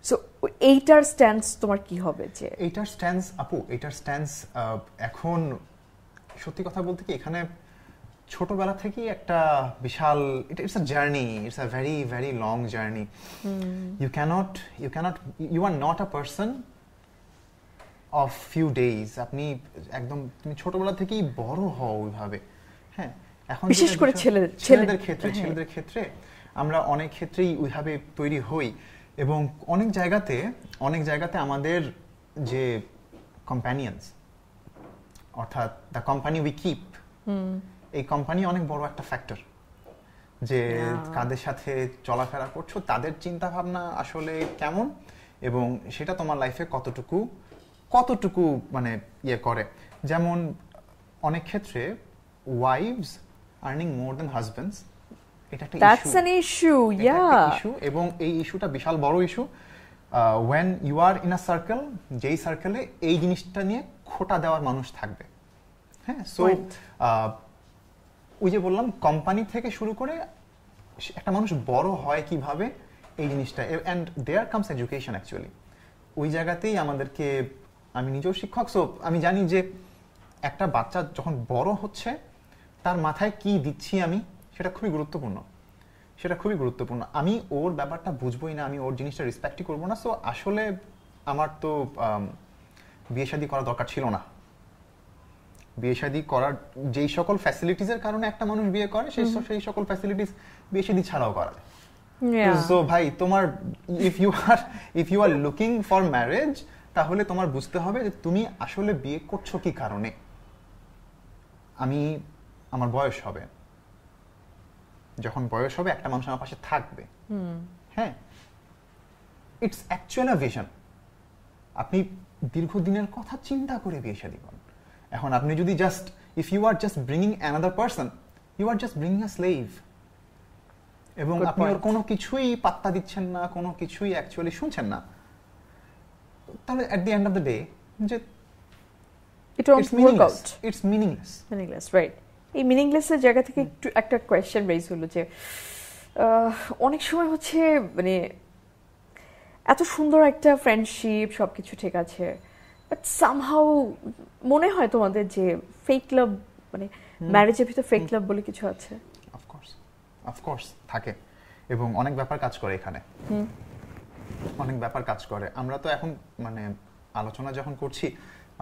সো এইটার স্ট্যান্স তোমার কি হবে যে এইটার স্ট্যান্স এখন সত্যি কথা বলতে কি এখানে ছোটবেলা থেকেই একটা বিশাল it's a journey it's a very very long journey you are not a person of few days আপনি একদম তুমি ছোটবেলা থেকেই বড় হও ওইভাবে হ্যাঁ এখন বিশেষ করে ছেলেদের ক্ষেত্রে আমরা অনেক ক্ষেত্রেই ওইভাবে তৈরি হই এবং অনেক জায়গাতে আমাদের যে কম্প্যানিয়নস অর্থাৎ দ্য কোম্পানি উই কিপ এই কোম্পানি অনেক বড় একটা ফ্যাক্টর যে কাদের সাথে চলাফেরা করছো তাদের চিন্তা ভাবনা আসলে কেমন এবং সেটা তোমার লাইফে কতটুকু মানে ইয়ে করে যেমন অনেক ক্ষেত্রে wives earning more than husband's এটা একটা দ্যাটস অ্যান ইস্যু এবং এই ইস্যুটা বিশাল বড় issue when you are in a circle যেই সার্কেলে এই জিনিসটা নিয়ে খোটা দেওয়ার মানুষ থাকবে হ্যাঁ সো ওই যে বললাম কোম্পানি থেকে শুরু করে একটা মানুষ বড় হয় কিভাবে এই জিনিসটা and there comes education actually ওই জায়গাতেই আমাদেরকে আমি নিজেও শিক্ষক সো আমি জানি যে একটা বাচ্চা যখন বড় হচ্ছে তার মাথায় কি দিচ্ছি আমি সেটা খুবই গুরুত্বপূর্ণ আমি ওর ব্যাপারটা বুঝবোই না আমি ওর জিনিসটা রেসপেক্টই করবো না সো আসলে আমার তো বিয়ে শাদী করা দরকার ছিল না বিয়ে শাদী করার যেই সকল ফ্যাসিলিটিসের কারণে একটা মানুষ বিয়ে করে সেই সকল ফ্যাসিলিটিস বিয়ে শাদী ছাড়াও করা যায় সো ভাই তোমার if you are looking for marriage তাহলে তোমার বুঝতে হবে যে তুমি আসলে বিয়ে করছো কি কারণে আমার বয়স হবে যখন বয়স হবে একটা মানুষ আমার পাশে থাকবে হ্যাঁ ইটস অ্যাকচুয়াল আ ভিশন আপনি দীর্ঘদিনের কথা চিন্তা করে বিয়ে শাদী করেন এখন আপনি যদি just if you are just bringing another person you are just bringing a slave এবং আপনি ওর কোনো কিছুই পাত্তা দিচ্ছেন না কোনো কিছুই অ্যাকচুয়ালি শুনছেন না তাহলে at the end of the day যে ইটস মিনিংলেস রাইট এই মিনিংলেসের জায়গা থেকে একটু একটা কোয়েশ্চেন রেইজ হলো যে অনেক সময় হচ্ছে মানে এত সুন্দর একটা ফ্রেন্ডশিপ সবকিছু ঠিক আছে বাট সামহাউ মনে হয় তোমাদের যে ফেক লাভ মানে ম্যারেজের ভিতর ফেক লাভ বলে কিছু আছে অফকোর্স থাকে এবং অনেক ব্যাপার কাজ করে এখানে আমরা তো এখন মানে আলোচনা যখন করছি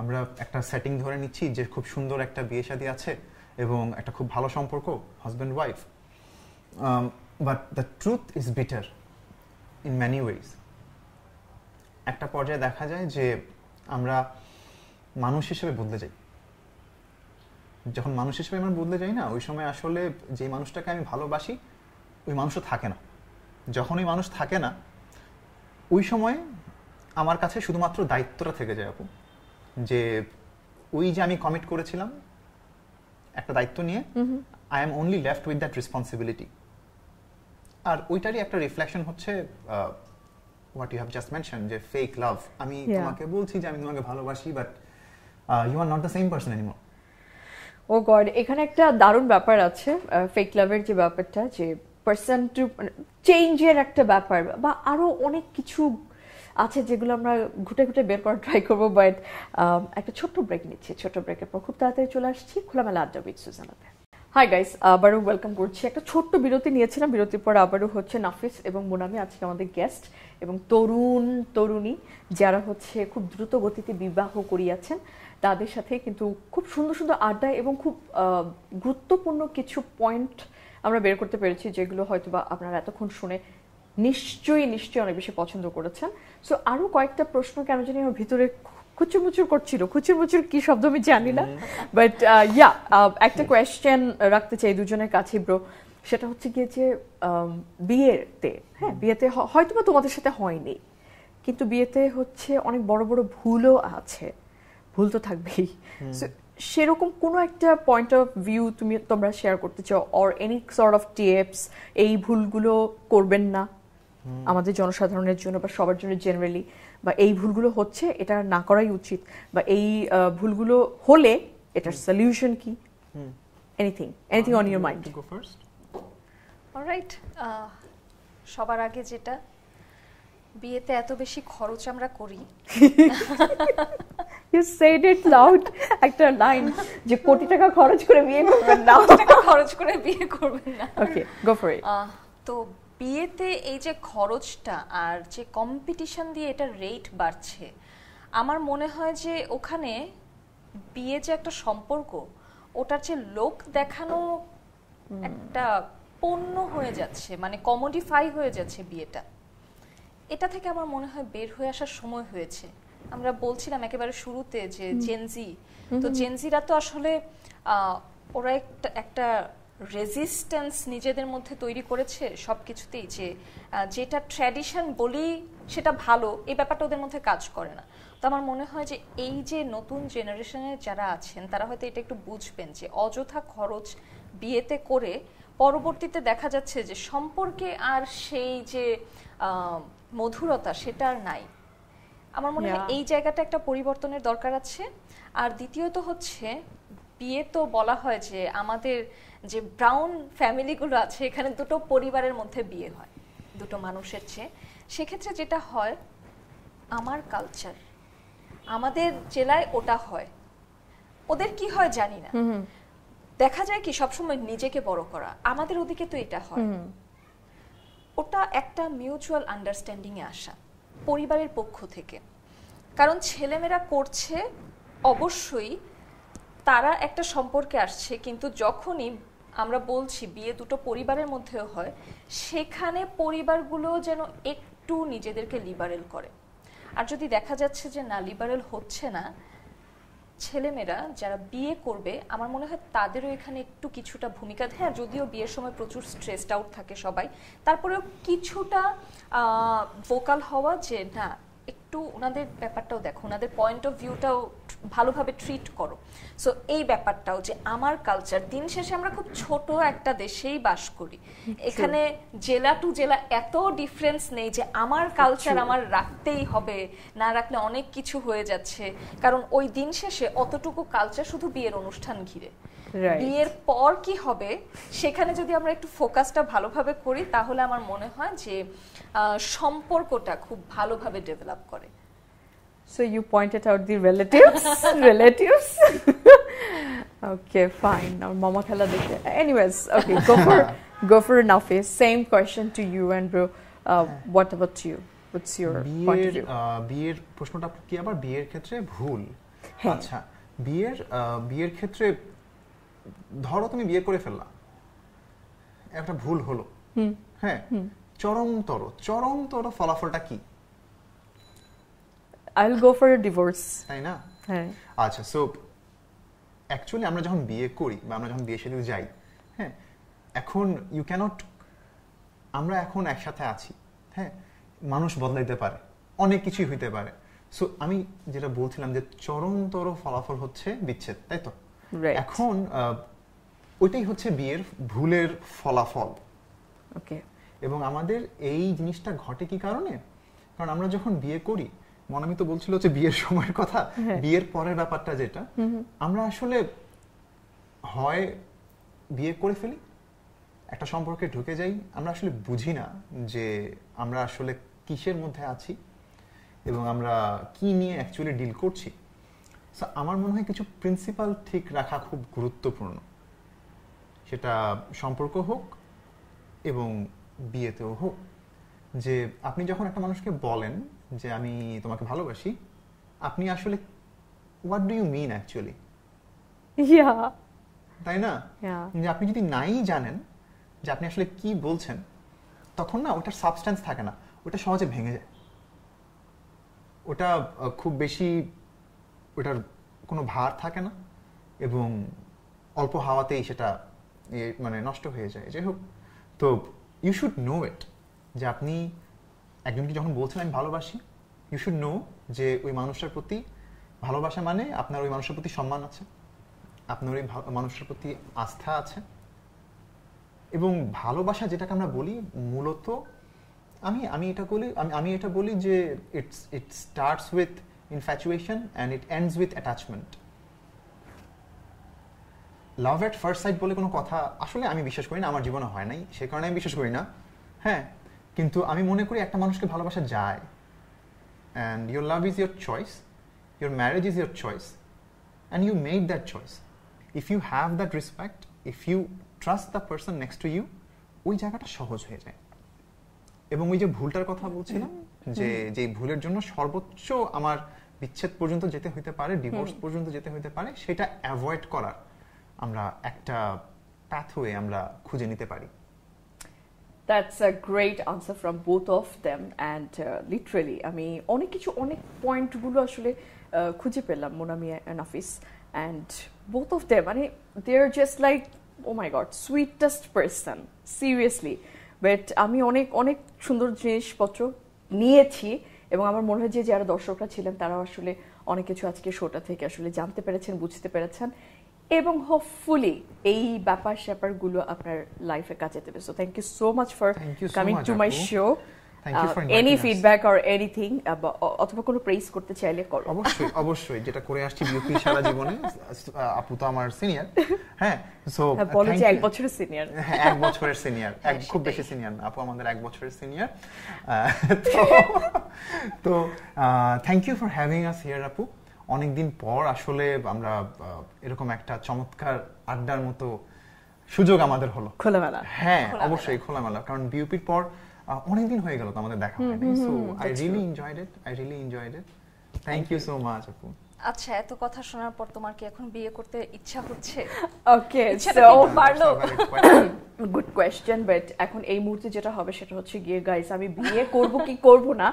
আমরা একটা সেটিং ধরে নিচ্ছি যে খুব সুন্দর একটা বিয়ে শাদী আছে এবং একটা খুব ভালো সম্পর্ক husband wife but the truth is bitter in many ways একটা পর্যায়ে দেখা যায় যে আমরা মানুষ হিসেবে বদলে যাই যখন মানুষ হিসেবে আমরা বদলে যাই না ওই সময় আসলে যে মানুষটাকে আমি ভালোবাসি ওই মানুষও থাকে না যখন ওই মানুষ থাকে না ওই সময় আমার কাছে শুধুমাত্র দায়িত্বটা থেকে যায় আপু যে ওই যে আমি কমিট করেছিলাম একটা দায়িত্ব নিয়ে I am only left with that responsibility আর ওইটারই একটা রিফ্লেকশন হচ্ছে what you have just mention যে ফেক লাভ আমি তোমাকে বলছি যে আমি তোমাকে ভালোবাসি but you are not the same person anymore oh God এখানে একটা দারুণ ব্যাপার আছে ফেক লাভের যে ব্যাপারটা যে পারসন টু চেঞ্জের একটা ব্যাপার বা আরো অনেক কিছু আছে যেগুলো আমরা ঘুটে ঘুটে বের করার ট্রাই করবো বাট একটা ছোট্ট ব্রেক নিচ্ছি ছোট্ট ব্রেকের পর খুব তাড়াতাড়ি চলে আসছি খোলামেলা আড্ডা উইথ সুজানাতে হাই গাইস আবারও ওয়েলকাম করছি একটা ছোট্ট বিরতি নিয়েছিলাম বিরতির পর আবারও হচ্ছে নাফিস এবং মোনামি আজকে আমাদের গেস্ট এবং তরুণী যারা হচ্ছে খুব দ্রুত গতিতে বিবাহ করিয়াছেন তাদের সাথে কিন্তু খুব সুন্দর সুন্দর আড্ডা এবং খুব গুরুত্বপূর্ণ কিছু পয়েন্ট আমরা বের করতে পেরেছি যেগুলো হয়তোবা আপনারা এতক্ষণ শুনে নিশ্চয়ই অনেক বেশি পছন্দ করেছেন সো আরো কয়েকটা প্রশ্ন কেন জানি আমার ভিতরে খুচুরমুচুর করছিল খুচুরমুচুর কি শব্দ আমি জানি না বাট একটা কোয়েশ্চেন রাখতে চাই দুজনের কাছে ব্রো সেটা হচ্ছে গিয়ে যে বিয়েতে, হ্যাঁ বিয়েতে হয়তো বা তোমাদের সাথে হয়নি, কিন্তু বিয়েতে হচ্ছে অনেক বড় বড় ভুলও আছে, ভুল তো থাকবেই। সেরকম কোনো একটা পয়েন্ট অফ ভিউ তোমরা শেয়ার করতে চাও, or any sort of tips, এই ভুলগুলো করবেন না আমাদের জনসাধারণের জন্য বা সবার জন্য জেনারেলি, বা এই ভুলগুলো হচ্ছে এটা না করাই উচিত, বা এই ভুলগুলো হলে এটার সলিউশন কি, anything on your mind? Alright, সবার আগে যেটা, বিয়েতে এত বেশি খরচ আমরা করি। You said it loud, একটা লাইন যে কোটি টাকা খরচ করে বিয়ে করবেন না, টাকা খরচ করে বিয়ে করবেন না। ওকে, গো ফর ইট। তো বিয়েতে এই যে খরচটা আর যে কম্পিটিশন দিয়ে এটা রেট বাড়ছে, আমার মনে হয় যে ওখানে বিয়ে যে একটা সম্পর্ক, ওটার যে লোক দেখানো একটা পণ্য হয়ে যাচ্ছে, মানে কমোডিফাই হয়ে যাচ্ছে বিয়েটা। এটা থেকে আমার মনে হয় বের হয়ে আসার সময় হয়েছে। আমরা বলছিলাম একেবারে শুরুতে যে জেনজি, তো জেনজিরা তো আসলে ওরা একটা রেজিস্ট্যান্স নিজেদের মধ্যে তৈরি করেছে সবকিছুতেই, যে যেটা ট্র্যাডিশন বলি সেটা ভালো, এই ব্যাপারটা ওদের মধ্যে কাজ করে না। তো আমার মনে হয় যে এই যে নতুন জেনারেশনের যারা আছেন তারা হয়তো এটা একটু বুঝবেন যে অযথা খরচ বিয়েতে করে পরবর্তীতে দেখা যাচ্ছে যে সম্পর্কে আর সেই যে মধুরতা সেটা আর নাই। আমার মনে হয় এই জায়গাটা একটা পরিবর্তনের দরকার আছে। আর দ্বিতীয়ত হচ্ছে, বিয়ে তো বলা হয় যে আমাদের যে ব্রাউন ফ্যামিলিগুলো আছে এখানে দুটো পরিবারের মধ্যে বিয়ে হয়, দুটো মানুষের চেয়ে। সেক্ষেত্রে যেটা হয়, আমার কালচার, আমাদের জেলায় ওটা হয়, ওদের কি হয় জানি না, দেখা যায় কি সবসময় নিজেকে বড় করা, আমাদের ওদিকে তো এটা হয়। ওটা একটা মিউচুয়াল আন্ডারস্ট্যান্ডিং এ আসা পরিবারের পক্ষ থেকে, কারণ ছেলেমেয়েরা করছে অবশ্যই তারা একটা সম্পর্কে আসছে, কিন্তু যখনই আমরা বলছি বিয়ে দুটো পরিবারের মধ্যেও হয়, সেখানে পরিবারগুলো যেন একটু নিজেদেরকে লিবারেল করে। আর যদি দেখা যাচ্ছে যে না, লিবারেল হচ্ছে না, ছেলেমেয়েরা যারা বিয়ে করবে আমার মনে হয় তাদেরও এখানে একটু কিছুটা ভূমিকা, হ্যাঁ যদিও বিয়ের সময় প্রচুর স্ট্রেসড আউট থাকে সবাই, তারপরেও কিছুটা ভোকাল হওয়া যে না, একটু ওনাদের ব্যাপারটাও দেখো, ওনাদের পয়েন্ট অফ ভিউটাও ভালোভাবে ট্রিট করো। সো এই ব্যাপারটাও যে আমার কালচার, দিন শেষে আমরা খুব ছোট একটা দেশেই বাস করি, এখানে জেলা টু জেলা এত ডিফারেন্স নেই যে আমার কালচার আমার রাখতেই হবে, না রাখলে অনেক কিছু হয়ে যাচ্ছে। কারণ ওই দিন শেষে অতটুকু কালচার শুধু বিয়ের অনুষ্ঠান ঘিরে, বিয়ের পর কি হবে সেখানে যদি আমরা একটু ফোকাসটা ভালোভাবে করি, তাহলে আমার মনে হয় যে সম্পর্কটা খুব ভালোভাবে ডেভেলপ করে। So you pointed out the relatives. Okay, fine. Now mama khala dekhe. Anyways, okay, go for Nafis. Same question to you and bro. What about you? What's your point of view? বিয়ের প্রশ্নটা কি আবার বিয়ের ক্ষেত্রে ভুল? আচ্ছা, বিয়ের ক্ষেত্রে ধরো তুমি বিয়ে করে ফেললা, একটা ভুল হলো, হ্যাঁ, চরমতর ফলাফলটা কি? I'll go for a divorce. তাই না? হ্যাঁ। আচ্ছা, সো অ্যাকচুয়ালি আমরা যখন বিয়ে করি বা আমরা যখন বিয়ে শাদীতে যাই, হ্যাঁ, এখন আমরা এখন একসাথে আছি, হ্যাঁ, মানুষ বদলাইতে পারে, অনেক কিছুই হইতে পারে। সো আমি যেটা বলছিলাম যে চরমতর ফলাফল হচ্ছে বিচ্ছেদ, তাই তো? এখন ওইটাই হচ্ছে বিয়ের ভুলের ফলাফল। ওকে। এবং আমাদের এই জিনিসটা ঘটে কি কারণে? কারণ আমরা যখন বিয়ে করি, মনামি তো বলছিল যে বিয়ের সময়ের কথা, বিয়ের পরের ব্যাপারটা যেটা, আমরা আসলে হয় বিয়ে করে ফেলি, একটা সম্পর্কে ঢুকে যাই, আমরা আসলে বুঝি না যে আমরা আসলে কিসের মধ্যে আছি এবং আমরা কি নিয়ে অ্যাকচুয়ালি ডিল করছি। সো আমার মনে হয় কিছু প্রিন্সিপাল ঠিক রাখা খুব গুরুত্বপূর্ণ, সেটা সম্পর্ক হোক এবং বিয়েতেও হোক। যে আপনি যখন একটা মানুষকে বলেন যে আমি তোমাকে ভালোবাসি, আপনি আসলে what do you mean actually? তাই না? যে আপনি যদি নাই জানেন যে আপনি আসলে কি বলছেন, তখন না ওটার সাবস্ট্যান্স থাকে না, ওটা সহজে ভেঙে যায়, ওটা খুব বেশি, ওটার কোনো ভার থাকে না এবং অল্প হাওয়াতেই সেটা মানে নষ্ট হয়ে যায়। যাই হোক, তো ইউ শুড নো ইট, যে আপনি একজনকে যখন বলছেন আমি ভালোবাসি, ইউ শুড নো যে ওই মানুষটার প্রতি ভালোবাসা মানে আপনার ওই মানুষের প্রতি সম্মান আছে, আপনার ওই মানুষের প্রতি আস্থা আছে। এবং ভালোবাসা যেটাকে আমরা বলি মূলত, আমি এটা বলি যে it starts with infatuation and it ends with attachment. Love at first site বলে কোনো কথা আসলে আমি বিশ্বাস করি না, আমার জীবনে হয় নাই, সে কারণে আমি বিশ্বাস করি না। হ্যাঁ, কিন্তু আমি মনে করি একটা মানুষকে ভালোবাসা যায়। And your love is your choice, your marriage is your choice, and you made that choice. If you have that respect, if you trust the person next to you, ওই জায়গাটা সহজ হয়ে যায়। এবং ওই যে ভুলটার কথা বলছিলাম, যে ভুলের জন্য সর্বোচ্চ আমার বিচ্ছেদ পর্যন্ত যেতে হইতে পারে, ডিভোর্স পর্যন্ত যেতে হইতে পারে, সেটা অ্যাভয়েড করার আমরা একটা পাথওয়ে আমরা খুঁজে নিতে পারি। That's a great answer from both of them, and literally আমি অনেক পয়েন্টগুলো আসলে খুঁজে পেলাম Monami and Nafis, and both of them মানে they're just like oh my god sweetest person seriously, but আমি অনেক সুন্দর জিনিসপত্র নিয়েছি এবং আমার মনে হয় যে যারা দর্শকরা ছিলেন তারা আসলে অনেক কিছু আজকে শোটা থেকে আসলে জানতে পেরেছেন, বুঝতে পেরেছেন এবং হোপফুলি এই ব্যাপার স্যাপারগুলো আপনার লাইফে কাজে দেবে। So thank you so much for coming to my show. Any feedback or anything অথবা কোনো প্রেইজ করতে চাইলে করো। অবশ্যই যেটা করে আসছি বিউটি সারা জীবনে, আপু তো আমার সিনিয়র। হ্যাঁ, সো বলো যে 1 বছরের সিনিয়র। হ্যাঁ, 1 বছরের সিনিয়র, খুব বেশি সিনিয়র না, আপু আমাদের 1 বছরের সিনিয়র। তো thank you for having us here আপু। অনেকদিন পর আসলে আমরা এরকম একটা চমৎকার আড্ডার মতো সুযোগ আমাদের হলো, খোলামেলা। হ্যাঁ অবশ্যই খোলামেলা, কারণ বিউপির পর অনেকদিন হয়ে গেল তো আমাদের দেখা হয়নি। So I really enjoyed it. Thank you so much আপু। আচ্ছা, এত কথা শোনার পর তোমার কি এখন বিয়ে করতে ইচ্ছা হচ্ছে? ওকে, সো পারলো। গুড কোয়েশ্চেন, বাট এখন এই মুহূর্তে যেটা হবে সেটা হচ্ছে গিয়ে গাইস, আমি বিয়ে করব কি করব না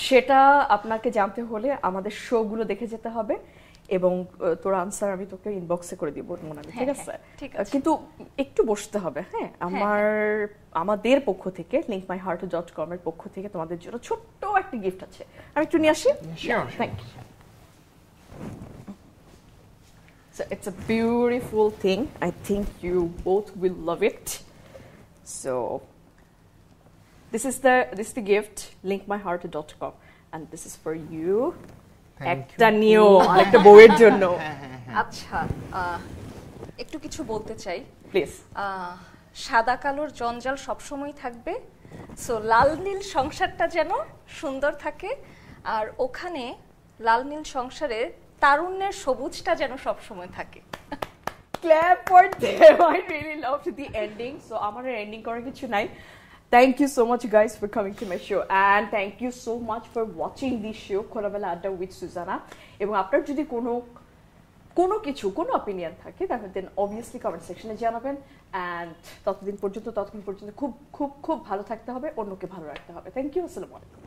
সেটা আপনাকে জানতে হলে আমাদের শো গুলো দেখে যেতে হবে এবং তোর আনসার আমি তোকে ইনবক্সে করে দিব মোনামি, ঠিক আছে? কিন্তু একটু বসতে হবে। হ্যাঁ, আমাদের পক্ষ থেকে linkmyheart.com এর পক্ষ থেকে তোমাদের জন্য ছোট্ট একটা গিফট আছে, আমি একটু নিয়ে আসি। Thank you. So it's a beautiful thing. I think you both will love it. So this is the gift, linkmyheart.com, and this is for you. একটা নিও আরেকটা বউয়ের জন্য। আচ্ছা, একটু কিছু বলতে চাই প্লিজ। সাদা কালোর জঞ্জাল সবসময় থাকবে, সো লাল নীল সংসারটা যেন সুন্দর থাকে, আর ওখানে লাল নীল সংসারে তারুণ্যের সবুজটা যেন সবসময় থাকে। Clap for them. I really loved the ending. So আমার এন্ডিং করার কিছু নাই। Thank you so much guys for coming to my show, and thank you so much for watching this show খোলামেলা আড্ডা with Suzana. এবং আপনার যদি কোনো অপিনিয়ন থাকে তাহলে দেন অবভিয়াসলি কমেন্ট সেকশনে জানাবেন, and ততক্ষণ পর্যন্ত খুব ভালো থাকতে হবে, অন্যকে ভালো রাখতে হবে। থ্যাংক ইউ, আসসালামু আলাইকুম।